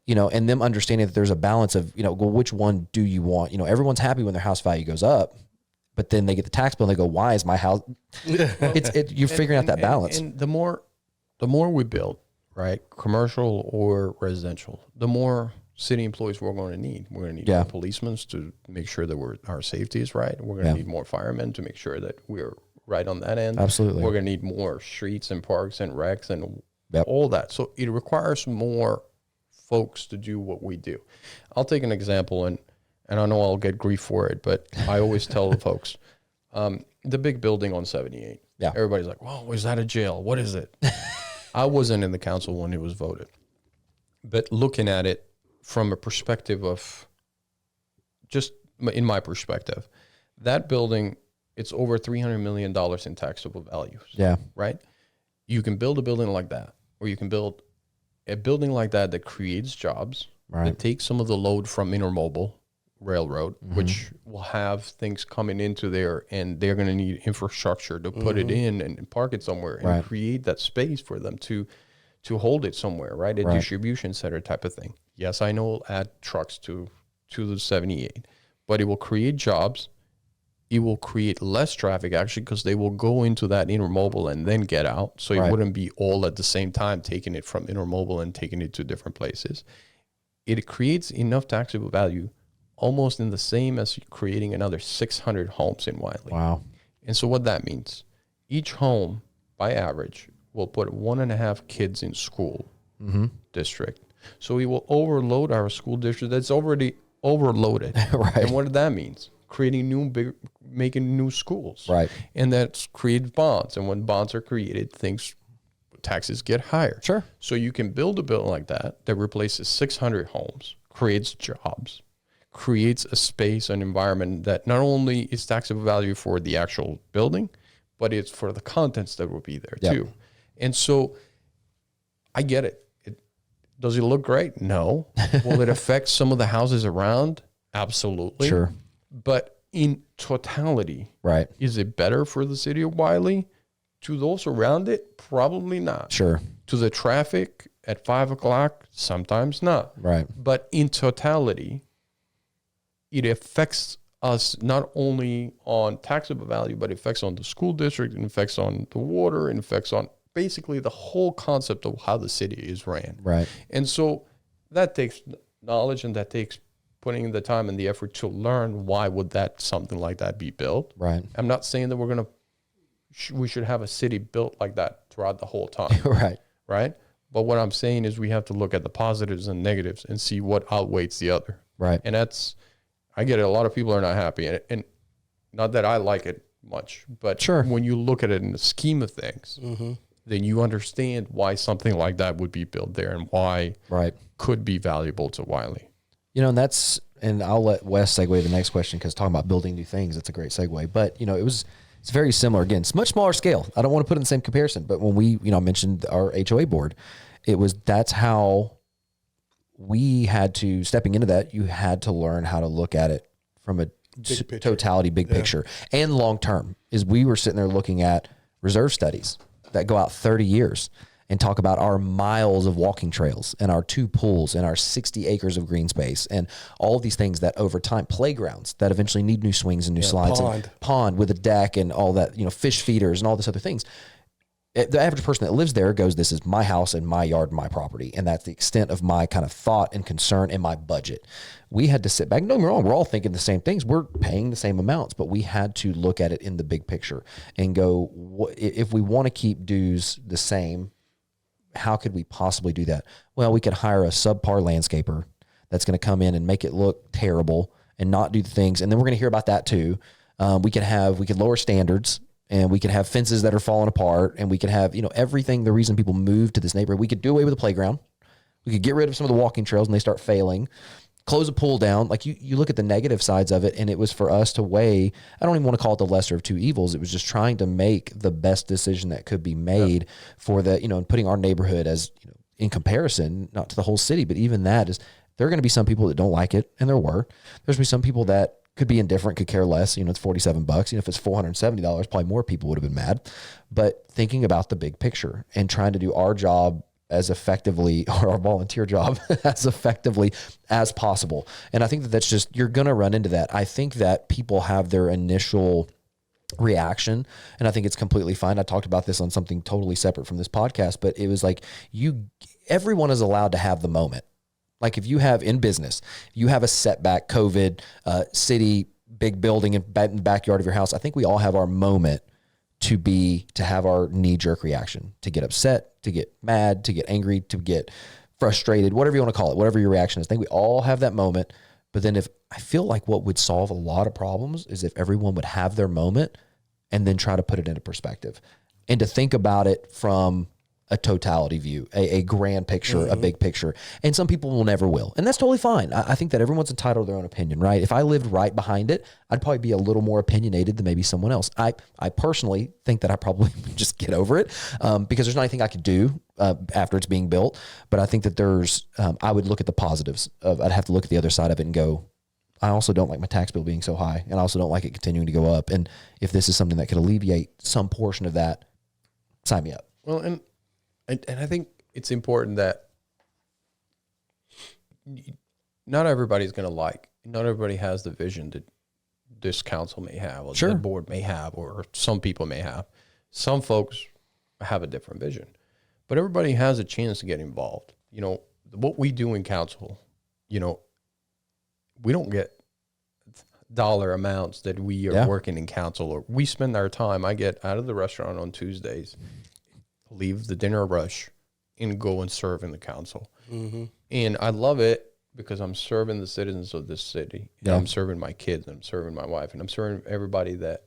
And them understanding that there's a balance of, well, which one do you want? Everyone's happy when their house value goes up, but then they get the tax bill and they go, why is my house? You're figuring out that balance. And the more we build, right, commercial or residential, the more city employees we're going to need. We're going to need more policemen to make sure that our safety is right. We're going to need more firemen to make sure that we're right on that end. Absolutely. We're going to need more streets and parks and recs and all that. So it requires more folks to do what we do. I'll take an example, and I know I'll get grief for it, but I always tell the folks, the big building on 78. Yeah. Everybody's like, "Whoa, is that a jail? What is it?" I wasn't in the council when it was voted, but looking at it from a perspective of, just in my perspective, that building, it's over $300 million in taxable values. Yeah. Right. You can build a building like that, or you can build a building like that that creates jobs, that takes some of the load from intermodal railroad, which will have things coming into there, and they're going to need infrastructure to put it in and park it somewhere and create that space for them to hold it somewhere, right? A distribution center type of thing. Yes, I know it'll add trucks to the 78, but it will create jobs. It will create less traffic, actually, because they will go into that intermodal and then get out. So it wouldn't be all at the same time taking it from intermodal and taking it to different places. It creates enough taxable value almost in the same as creating another 600 homes in Wylie. Wow. And so what that means, each home, by average, will put 1.5 kids in school district. So we will overload our school district that's already overloaded. And what that means? Creating making new schools. And that's created bonds. And when bonds are created, taxes get higher. So you can build a building like that replaces 600 homes, creates jobs, creates a space, an environment that not only is taxable value for the actual building, but it's for the contents that will be there too. And so I get it. Does it look great? No. Will it affect some of the houses around? Absolutely. But in totality, is it better for the city of Wylie? To those around it, probably not. To the traffic at 5 o'clock, sometimes not. But in totality, it affects us not only on taxable value, but it affects on the school district, it affects on the water, it affects on basically the whole concept of how the city is ran. And so that takes knowledge, and that takes putting in the time and the effort to learn why would something like that be built. I'm not saying that we should have a city built like that throughout the whole time. But what I'm saying is we have to look at the positives and negatives and see what outweighs the other. And I get it. A lot of people are not happy, and not that I like it much, but when you look at it in the scheme of things, then you understand why something like that would be built there and why could be valuable to Wylie. And I'll let Wes segue to the next question, because talking about building new things, that's a great segue. But, it's very similar. Again, it's much smaller scale. I don't want to put it in the same comparison, but when we, mentioned our HOA board, that's how we had to, stepping into that, you had to learn how to look at it from a totality, big picture, and long term. Is we were sitting there looking at reserve studies that go out 30 years and talk about our miles of walking trails and our 2 pools and our 60 acres of green space and all of these things that over time, playgrounds that eventually need new swings and new slides, and pond with a deck and all that, fish feeders and all this other things. The average person that lives there goes, this is my house and my yard and my property. And that's the extent of my kind of thought and concern and my budget. We had to sit back. Don't get me wrong, we're all thinking the same things. We're paying the same amounts, but we had to look at it in the big picture and go, if we want to keep dues the same, how could we possibly do that? Well, we could hire a subpar landscaper that's going to come in and make it look terrible and not do the things. And then we're going to hear about that too. We could lower standards, and we could have fences that are falling apart, and we could have, everything. The reason people move to this neighborhood, we could do away with the playground. We could get rid of some of the walking trails when they start failing, close a pool down. Like you look at the negative sides of it, and it was for us to weigh, I don't even want to call it the lesser of two evils. It was just trying to make the best decision that could be made for the, and putting our neighborhood as, in comparison, not to the whole city, but even that is, there are going to be some people that don't like it. And there's going to be some people that could be indifferent, could care less. It's $47. If it's $470, probably more people would have been mad. But thinking about the big picture and trying to do our job as effectively, or our volunteer job as effectively as possible. And I think that's just, you're going to run into that. I think that people have their initial reaction, and I think it's completely fine. I talked about this on something totally separate from this podcast, but it was like, everyone is allowed to have the moment. Like if you have in business, you have a setback, COVID, city, big building in the backyard of your house. I think we all have our moment to have our knee-jerk reaction, to get upset, to get mad, to get angry, to get frustrated, whatever you want to call it, whatever your reaction is. I think we all have that moment. But then I feel like what would solve a lot of problems is if everyone would have their moment and then try to put it into perspective and to think about it from a totality view, a grand picture, a big picture. And some people will never will. And that's totally fine. I think that everyone's entitled to their own opinion, right? If I lived right behind it, I'd probably be a little more opinionated than maybe someone else. I personally think that I probably just get over it because there's not anything I could do after it's being built. But I think that there's, I would look at the positives of, I'd have to look at the other side of it and go, I also don't like my tax bill being so high, and I also don't like it continuing to go up. And if this is something that could alleviate some portion of that, sign me up. Well, and I think it's important that not everybody's going to not everybody has the vision that this council may have, or Sure. the board may have, or some people may have. Some folks have a different vision, but everybody has a chance to get involved. You know, what we do in council, you know, we don't get dollar amounts that we are working in council, or we spend our time. I get out of the restaurant on Tuesdays, leave the dinner rush, and go and serve in the council. And I love it because I'm serving the citizens of this city. And I'm serving my kids, and I'm serving my wife, and I'm serving everybody that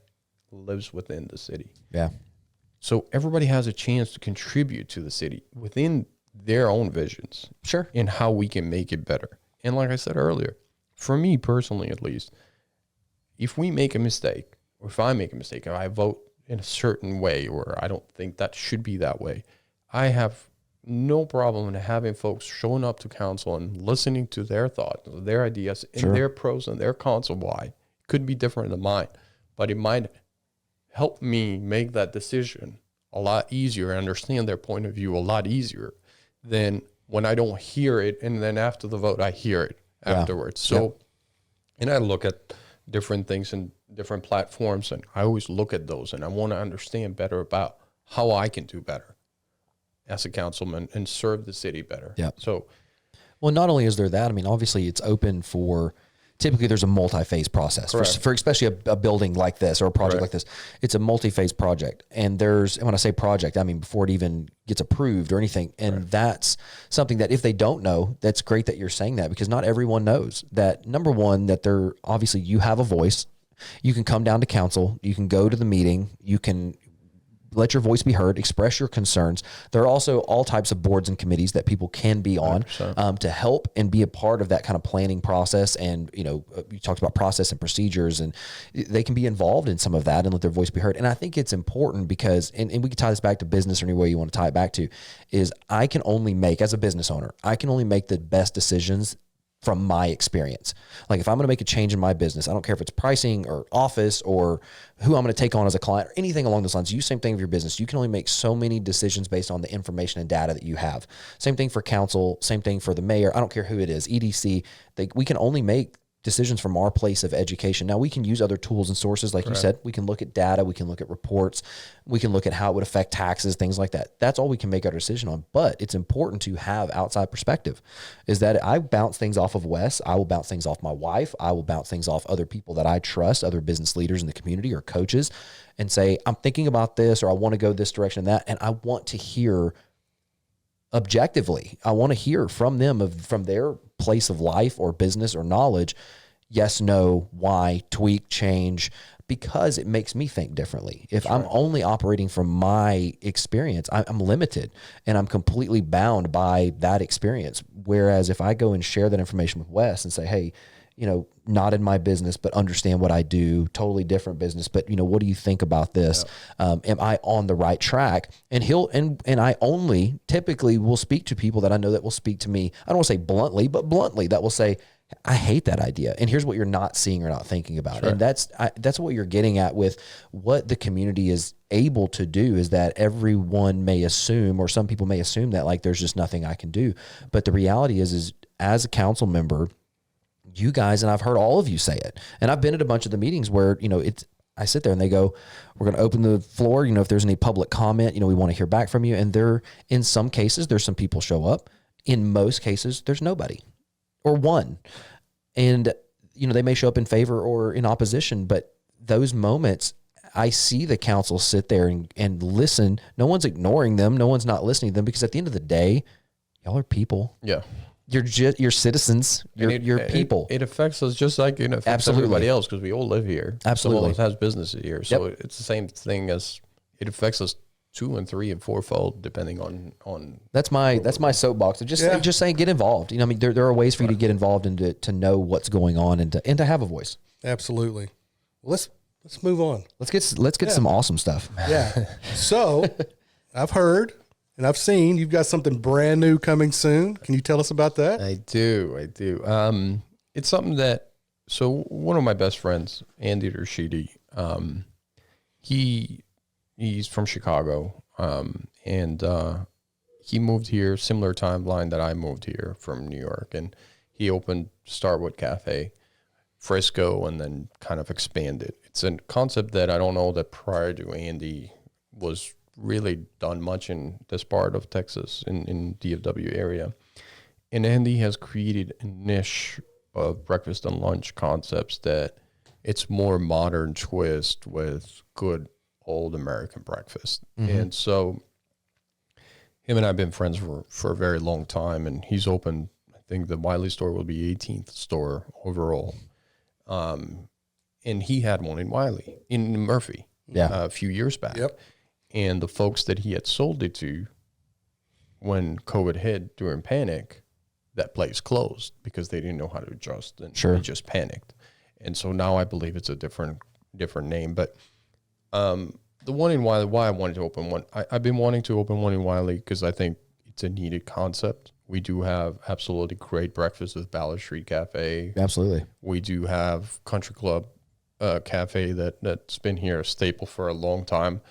lives within the city. Yeah. So everybody has a chance to contribute to the city within their own visions. Sure. And how we can make it better. And like I said earlier, for me personally at least, if we make a mistake, or if I make a mistake, or I vote in a certain way, or I don't think that should be that way, I have no problem in having folks showing up to council and listening to their thoughts, their ideas, and their pros and their cons of why. It could be different than mine, but it might help me make that decision a lot easier and understand their point of view a lot easier than when I don't hear it, and then after the vote, I hear it afterwards. So, and I look at different things and different platforms, and I always look at those, and I want to understand better about how I can do better as a councilman and serve the city better. Yeah. So, well, not only is there that, I mean, obviously it's open for, typically there's a multi-phase process for especially a building like this or a project like this. It's a multi-phase project. And when I say project, I mean before it even gets approved or anything. And that's something that if they don't know, that's great that you're saying that, because not everyone knows that. Number one, that obviously you have a voice. You can come down to council. You can go to the meeting. You can let your voice be heard, express your concerns. There are also all types of boards and committees that people can be on to help and be a part of that kind of planning process. And, you know, you talked about process and procedures, and they can be involved in some of that and let their voice be heard. And I think it's important because, and we can tie this back to business or any way you want to tie it back to, is I can only make, as a business owner, I can only make the best decisions from my experience. Like if I'm going to make a change in my business, I don't care if it's pricing or office or who I'm going to take on as a client or anything along those lines. You same thing with your business. You can only make so many decisions based on the information and data that you have. Same thing for council, same thing for the mayor. I don't care who it is, EDC. We can only make decisions from our place of education. Now we can use other tools and sources. Like you said, we can look at data, we can look at reports, we can look at how it would affect taxes, things like that. That's all we can make our decision on. But it's important to have outside perspective, is that I bounce things off of Wes. I will bounce things off my wife. I will bounce things off other people that I trust, other business leaders in the community or coaches, and say, I'm thinking about this, or I want to go this direction and that. And I want to hear objectively. I want to hear from them, from their place of life or business or knowledge, yes, no, why, tweak, change, because it makes me think differently. If I'm only operating from my experience, I'm limited and I'm completely bound by that experience. Whereas if I go and share that information with Wes and say, hey, you know, not in my business, but understand what I do, totally different business, but you know, what do you think about this? Am I on the right track? And I only typically will speak to people that I know that will speak to me. I don't want to say bluntly, but bluntly, that will say, I hate that idea. And here's what you're not seeing or not thinking about. And that's what you're getting at with what the community is able to do, is that everyone may assume, or some people may assume, that like, there's just nothing I can do. But the reality is as a council member, you guys, and I've heard all of you say it, and I've been at a bunch of the meetings where, you know, I sit there and they go, we're going to open the floor. You know, if there's any public comment, you know, we want to hear back from you. And in some cases, there's some people show up. In most cases, there's nobody or one. And, you know, they may show up in favor or in opposition, but those moments, I see the council sit there and listen. No one's ignoring them. No one's not listening to them, because at the end of the day, y'all are people. Yeah. You're citizens. You're people. It affects us just like it affects everybody else, because we all live here. Absolutely. Some of us has businesses here. So it's the same thing as it affects us 2 and 3 and 4-fold, depending on. That's my soapbox. Just saying, get involved. I mean, there are ways for you to get involved and to know what's going on and to have a voice. Absolutely. Let's move on. Let's get some awesome stuff. Yeah. So I've heard and I've seen you've got something brand new coming soon. Can you tell us about that? I do. It's something that, so one of my best friends, Andy Rashidi, he's from Chicago, and he moved here, similar timeline that I moved here from New York, and he opened Starwood Cafe, Frisco, and then kind of expanded. It's a concept that I don't know that prior to Andy was really done much in this part of Texas, in DFW area. And Andy has created a niche of breakfast and lunch concepts that it's more modern twist with good old American breakfast. And so him and I have been friends for a very long time, and he's opened, I think the Wylie store will be 18th store overall. And he had one in Wylie, in Murphy, a few years back. Yep. And the folks that he had sold it to, when COVID hit during panic, that place closed because they didn't know how to adjust, and they just panicked. And so now I believe it's a different name. But the one in Wylie, why I wanted to open one, I've been wanting to open one in Wylie because I think it's a needed concept. We do have absolutely great breakfast with Ballard Street Cafe. Absolutely. We do have Country Club Cafe that's been here, a staple for a long time.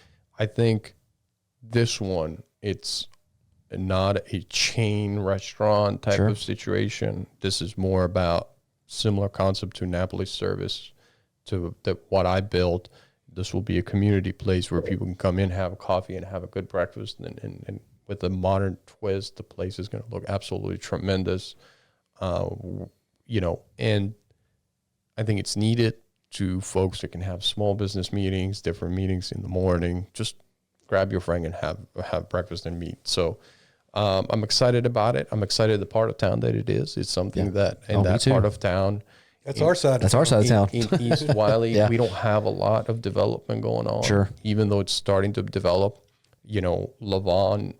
I think this one, it's not a chain restaurant type of situation. This is more about similar concept to Napolis service, to what I built. This will be a community place where people can come in, have a coffee, and have a good breakfast. And with a modern twist, the place is going to look absolutely tremendous. And I think it's needed to folks that can have small business meetings, different meetings in the morning. Just grab your friend and have breakfast and meet. So I'm excited about it. I'm excited the part of town that it is. It's something that in that part of town. That's our side. That's our side of town. In East Wylie, we don't have a lot of development going on. Sure. Even though it's starting to develop, Lavon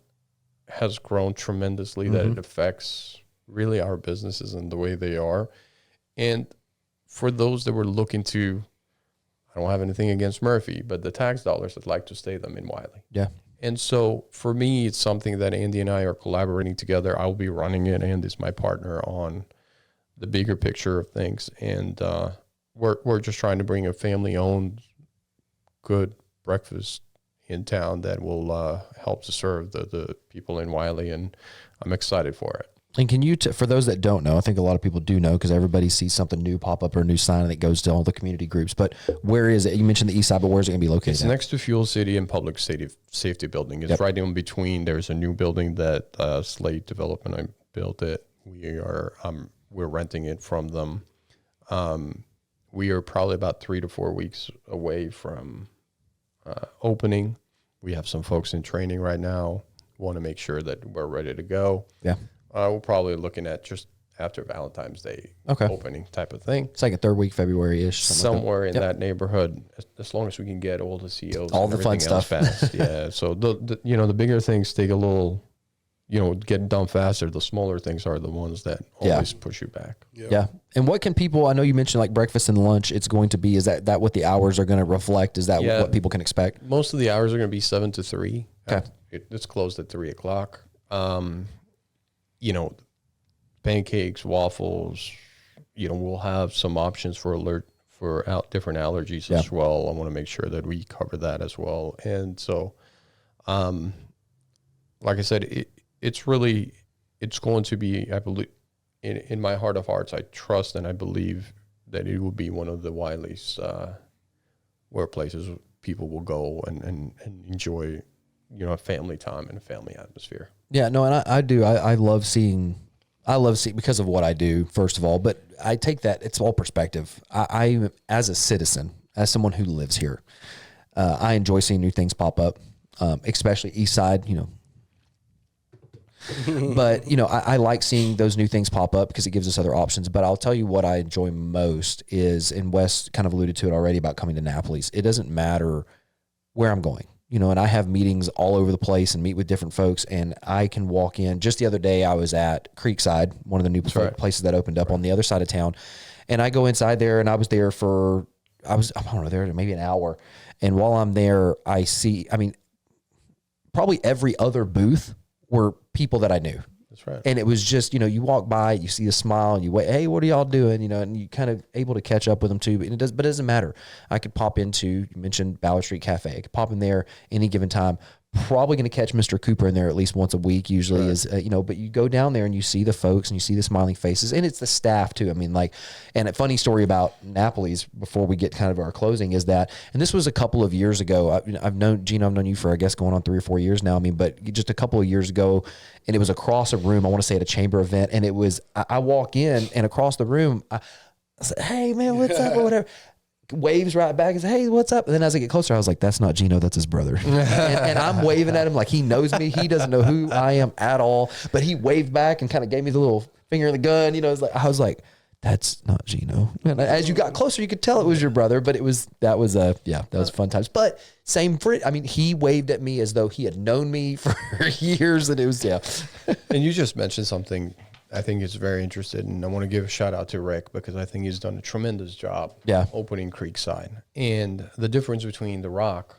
has grown tremendously that it affects really our businesses and the way they are. And for those that were looking to, I don't have anything against Murphy, but the tax dollars, I'd like to stay them in Wylie. Yeah. And so for me, it's something that Andy and I are collaborating together. I'll be running it. Andy's my partner on the bigger picture of things. And we're just trying to bring a family-owned, good breakfast in town that will help to serve the people in Wylie. And I'm excited for it. And can you, for those that don't know, I think a lot of people do know because everybody sees something new pop up or a new sign that goes to all the community groups. But where is it? You mentioned the east side, but where's it going to be located? It's next to Fuel City and Public Safety Building. It's right in between. There's a new building that Slate Development, I built it. We're renting it from them. We are probably about 3 to 4 weeks away from opening. We have some folks in training right now. Want to make sure that we're ready to go. Yeah. We're probably looking at just after Valentine's Day opening type of thing. It's like a third week February-ish. Somewhere in that neighborhood, as long as we can get all the COs. All the fun stuff. Fast. Yeah. So, the bigger things take a little, get done faster. The smaller things are the ones that always push you back. Yeah. And what can people, I know you mentioned like breakfast and lunch, it's going to be, is that what the hours are going to reflect? Is that what people can expect? Most of the hours are going to be 7 to 3. Okay. It's closed at 3 o'clock. Pancakes, waffles, we'll have some options for different allergies as well. I want to make sure that we cover that as well. And so, like I said, it's going to be, I believe, in my heart of hearts, I trust and I believe that it will be one of the Wylie's workplaces people will go and enjoy, family time and a family atmosphere. Yeah, no, and I do. I love seeing because of what I do, first of all, but I take that, it's all perspective. I as a citizen, as someone who lives here, I enjoy seeing new things pop up, especially East Side, But, I like seeing those new things pop up because it gives us other options. But I'll tell you what I enjoy most is, and Wes kind of alluded to it already about coming to Napolis. It doesn't matter where I'm going. and I have meetings all over the place and meet with different folks, and I can walk in. Just the other day, I was at Creekside, one of the new places that opened up on the other side of town, and I go inside there, and I was there I don't know, there maybe an hour, and while I'm there, I see, probably every other booth were people that I knew. That's right. And it was just, you walk by, you see a smile, and you wait, hey, what are y'all doing? And you kind of able to catch up with them too. But it doesn't matter. I could pop into, you mentioned Ballard Street Cafe. I could pop in there any given time. Probably going to catch Mr. Cooper in there at least once a week, usually is, but you go down there and you see the folks and you see the smiling faces, and it's the staff too. And a funny story about Napoli's before we get kind of our closing is that, and this was a couple of years ago. I've known Gino, I've known you for, I guess, going on 3 or 4 years now. But just a couple of years ago, and it was across a room, I want to say at a chamber event. And it was, I walk in, and across the room, I said, hey man, what's up or whatever. Waves right back and says, hey, what's up? And then as I get closer, I was like, that's not Gino, that's his brother. and I'm waving at him like he knows me. He doesn't know who I am at all. But he waved back and kind of gave me the little finger in the gun. I was like, that's not Gino. And as you got closer, you could tell it was your brother. But that was fun times. But same for it. He waved at me as though he had known me for years. And it was, And you just mentioned something I think is very interesting, and I want to give a shout out to Rick because I think he's done a tremendous job opening Creekside. And the difference between The Rock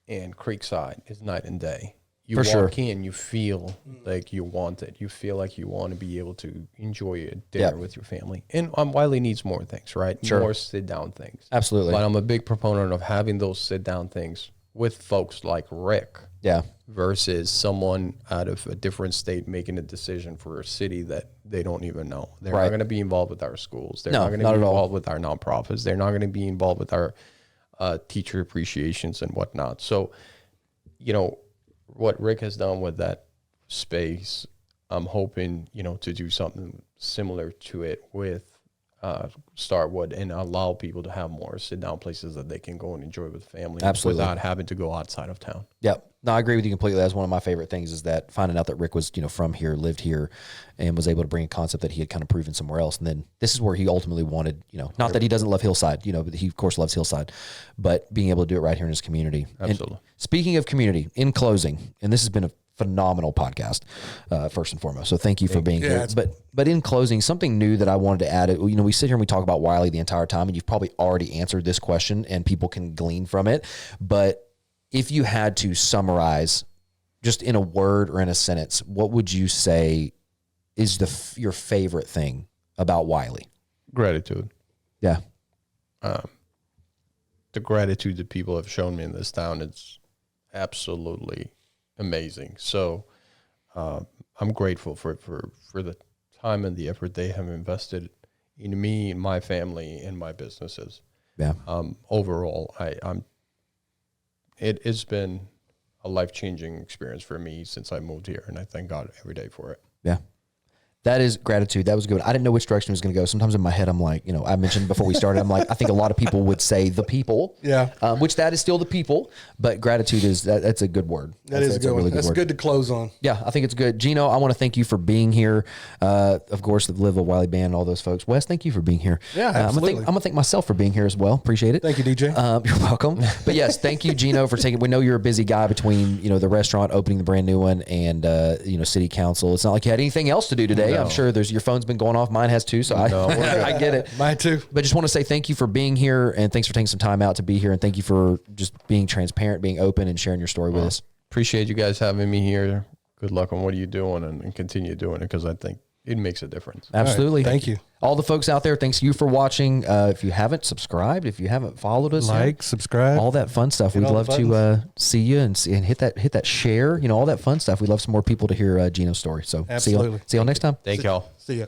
and Creekside is night and day. You walk in, you feel like you want it. You feel like you want to be able to enjoy a dinner with your family. And Wylie needs more things, right? Sure. More sit-down things. Absolutely. But I'm a big proponent of having those sit-down things with folks like Rick. Yeah. Versus someone out of a different state making a decision for a city that they don't even know. They're not going to be involved with our schools. They're not going to be involved with our nonprofits. They're not going to be involved with our teacher appreciations and whatnot. So, what Rick has done with that space, I'm hoping, to do something similar to it with Starwood and allow people to have more sit-down places that they can go and enjoy with family. Absolutely. Without having to go outside of town. Yep. No, I agree with you completely. That's one of my favorite things is that finding out that Rick was, from here, lived here, and was able to bring a concept that he had kind of proven somewhere else. And then this is where he ultimately wanted, not that he doesn't love Hillside, but he of course loves Hillside, but being able to do it right here in his community. Absolutely. And speaking of community, in closing, and this has been a phenomenal podcast, first and foremost. So thank you for being here. But in closing, something new that I wanted to add, we sit here and we talk about Wylie the entire time, and you've probably already answered this question and people can glean from it. But if you had to summarize just in a word or in a sentence, what would you say is your favorite thing about Wylie? Gratitude. Yeah. The gratitude that people have shown me in this town is absolutely amazing. So I'm grateful for the time and the effort they have invested in me, my family, and my businesses. Yeah. Overall, it has been a life-changing experience for me since I moved here, and I thank God every day for it. Yeah. That is gratitude. That was good. I didn't know which direction it was going to go. Sometimes in my head, I'm like, I mentioned before we started, I'm like, I think a lot of people would say the people. Yeah. Which that is still the people, but gratitude that's a good word. That's a good one. That's good to close on. Yeah, I think it's good. Gino, I want to thank you for being here. Of course, the Live a Wylie Band, all those folks. Wes, thank you for being here. Yeah, absolutely. I'm going to thank myself for being here as well. Appreciate it. Thank you, DJ. You're welcome. But yes, thank you, Gino, for taking. We know you're a busy guy between the restaurant opening the brand new one and city council. It's not like you had anything else to do today. No. I'm sure your phone's been going off. Mine has too. So I get it. Mine too. But just want to say thank you for being here, and thanks for taking some time out to be here, and thank you for just being transparent, being open, and sharing your story with us. Appreciate you guys having me here. Good luck on what are you doing, and continue doing it because I think it makes a difference. Absolutely. Right, thank you. All the folks out there, thanks you for watching. If you haven't subscribed, if you haven't followed us, subscribe, all that fun stuff. We'd love to see you and hit that share. All that fun stuff. We'd love some more people to hear Gino's story. So absolutely. See y'all next time. Thank y'all. See ya.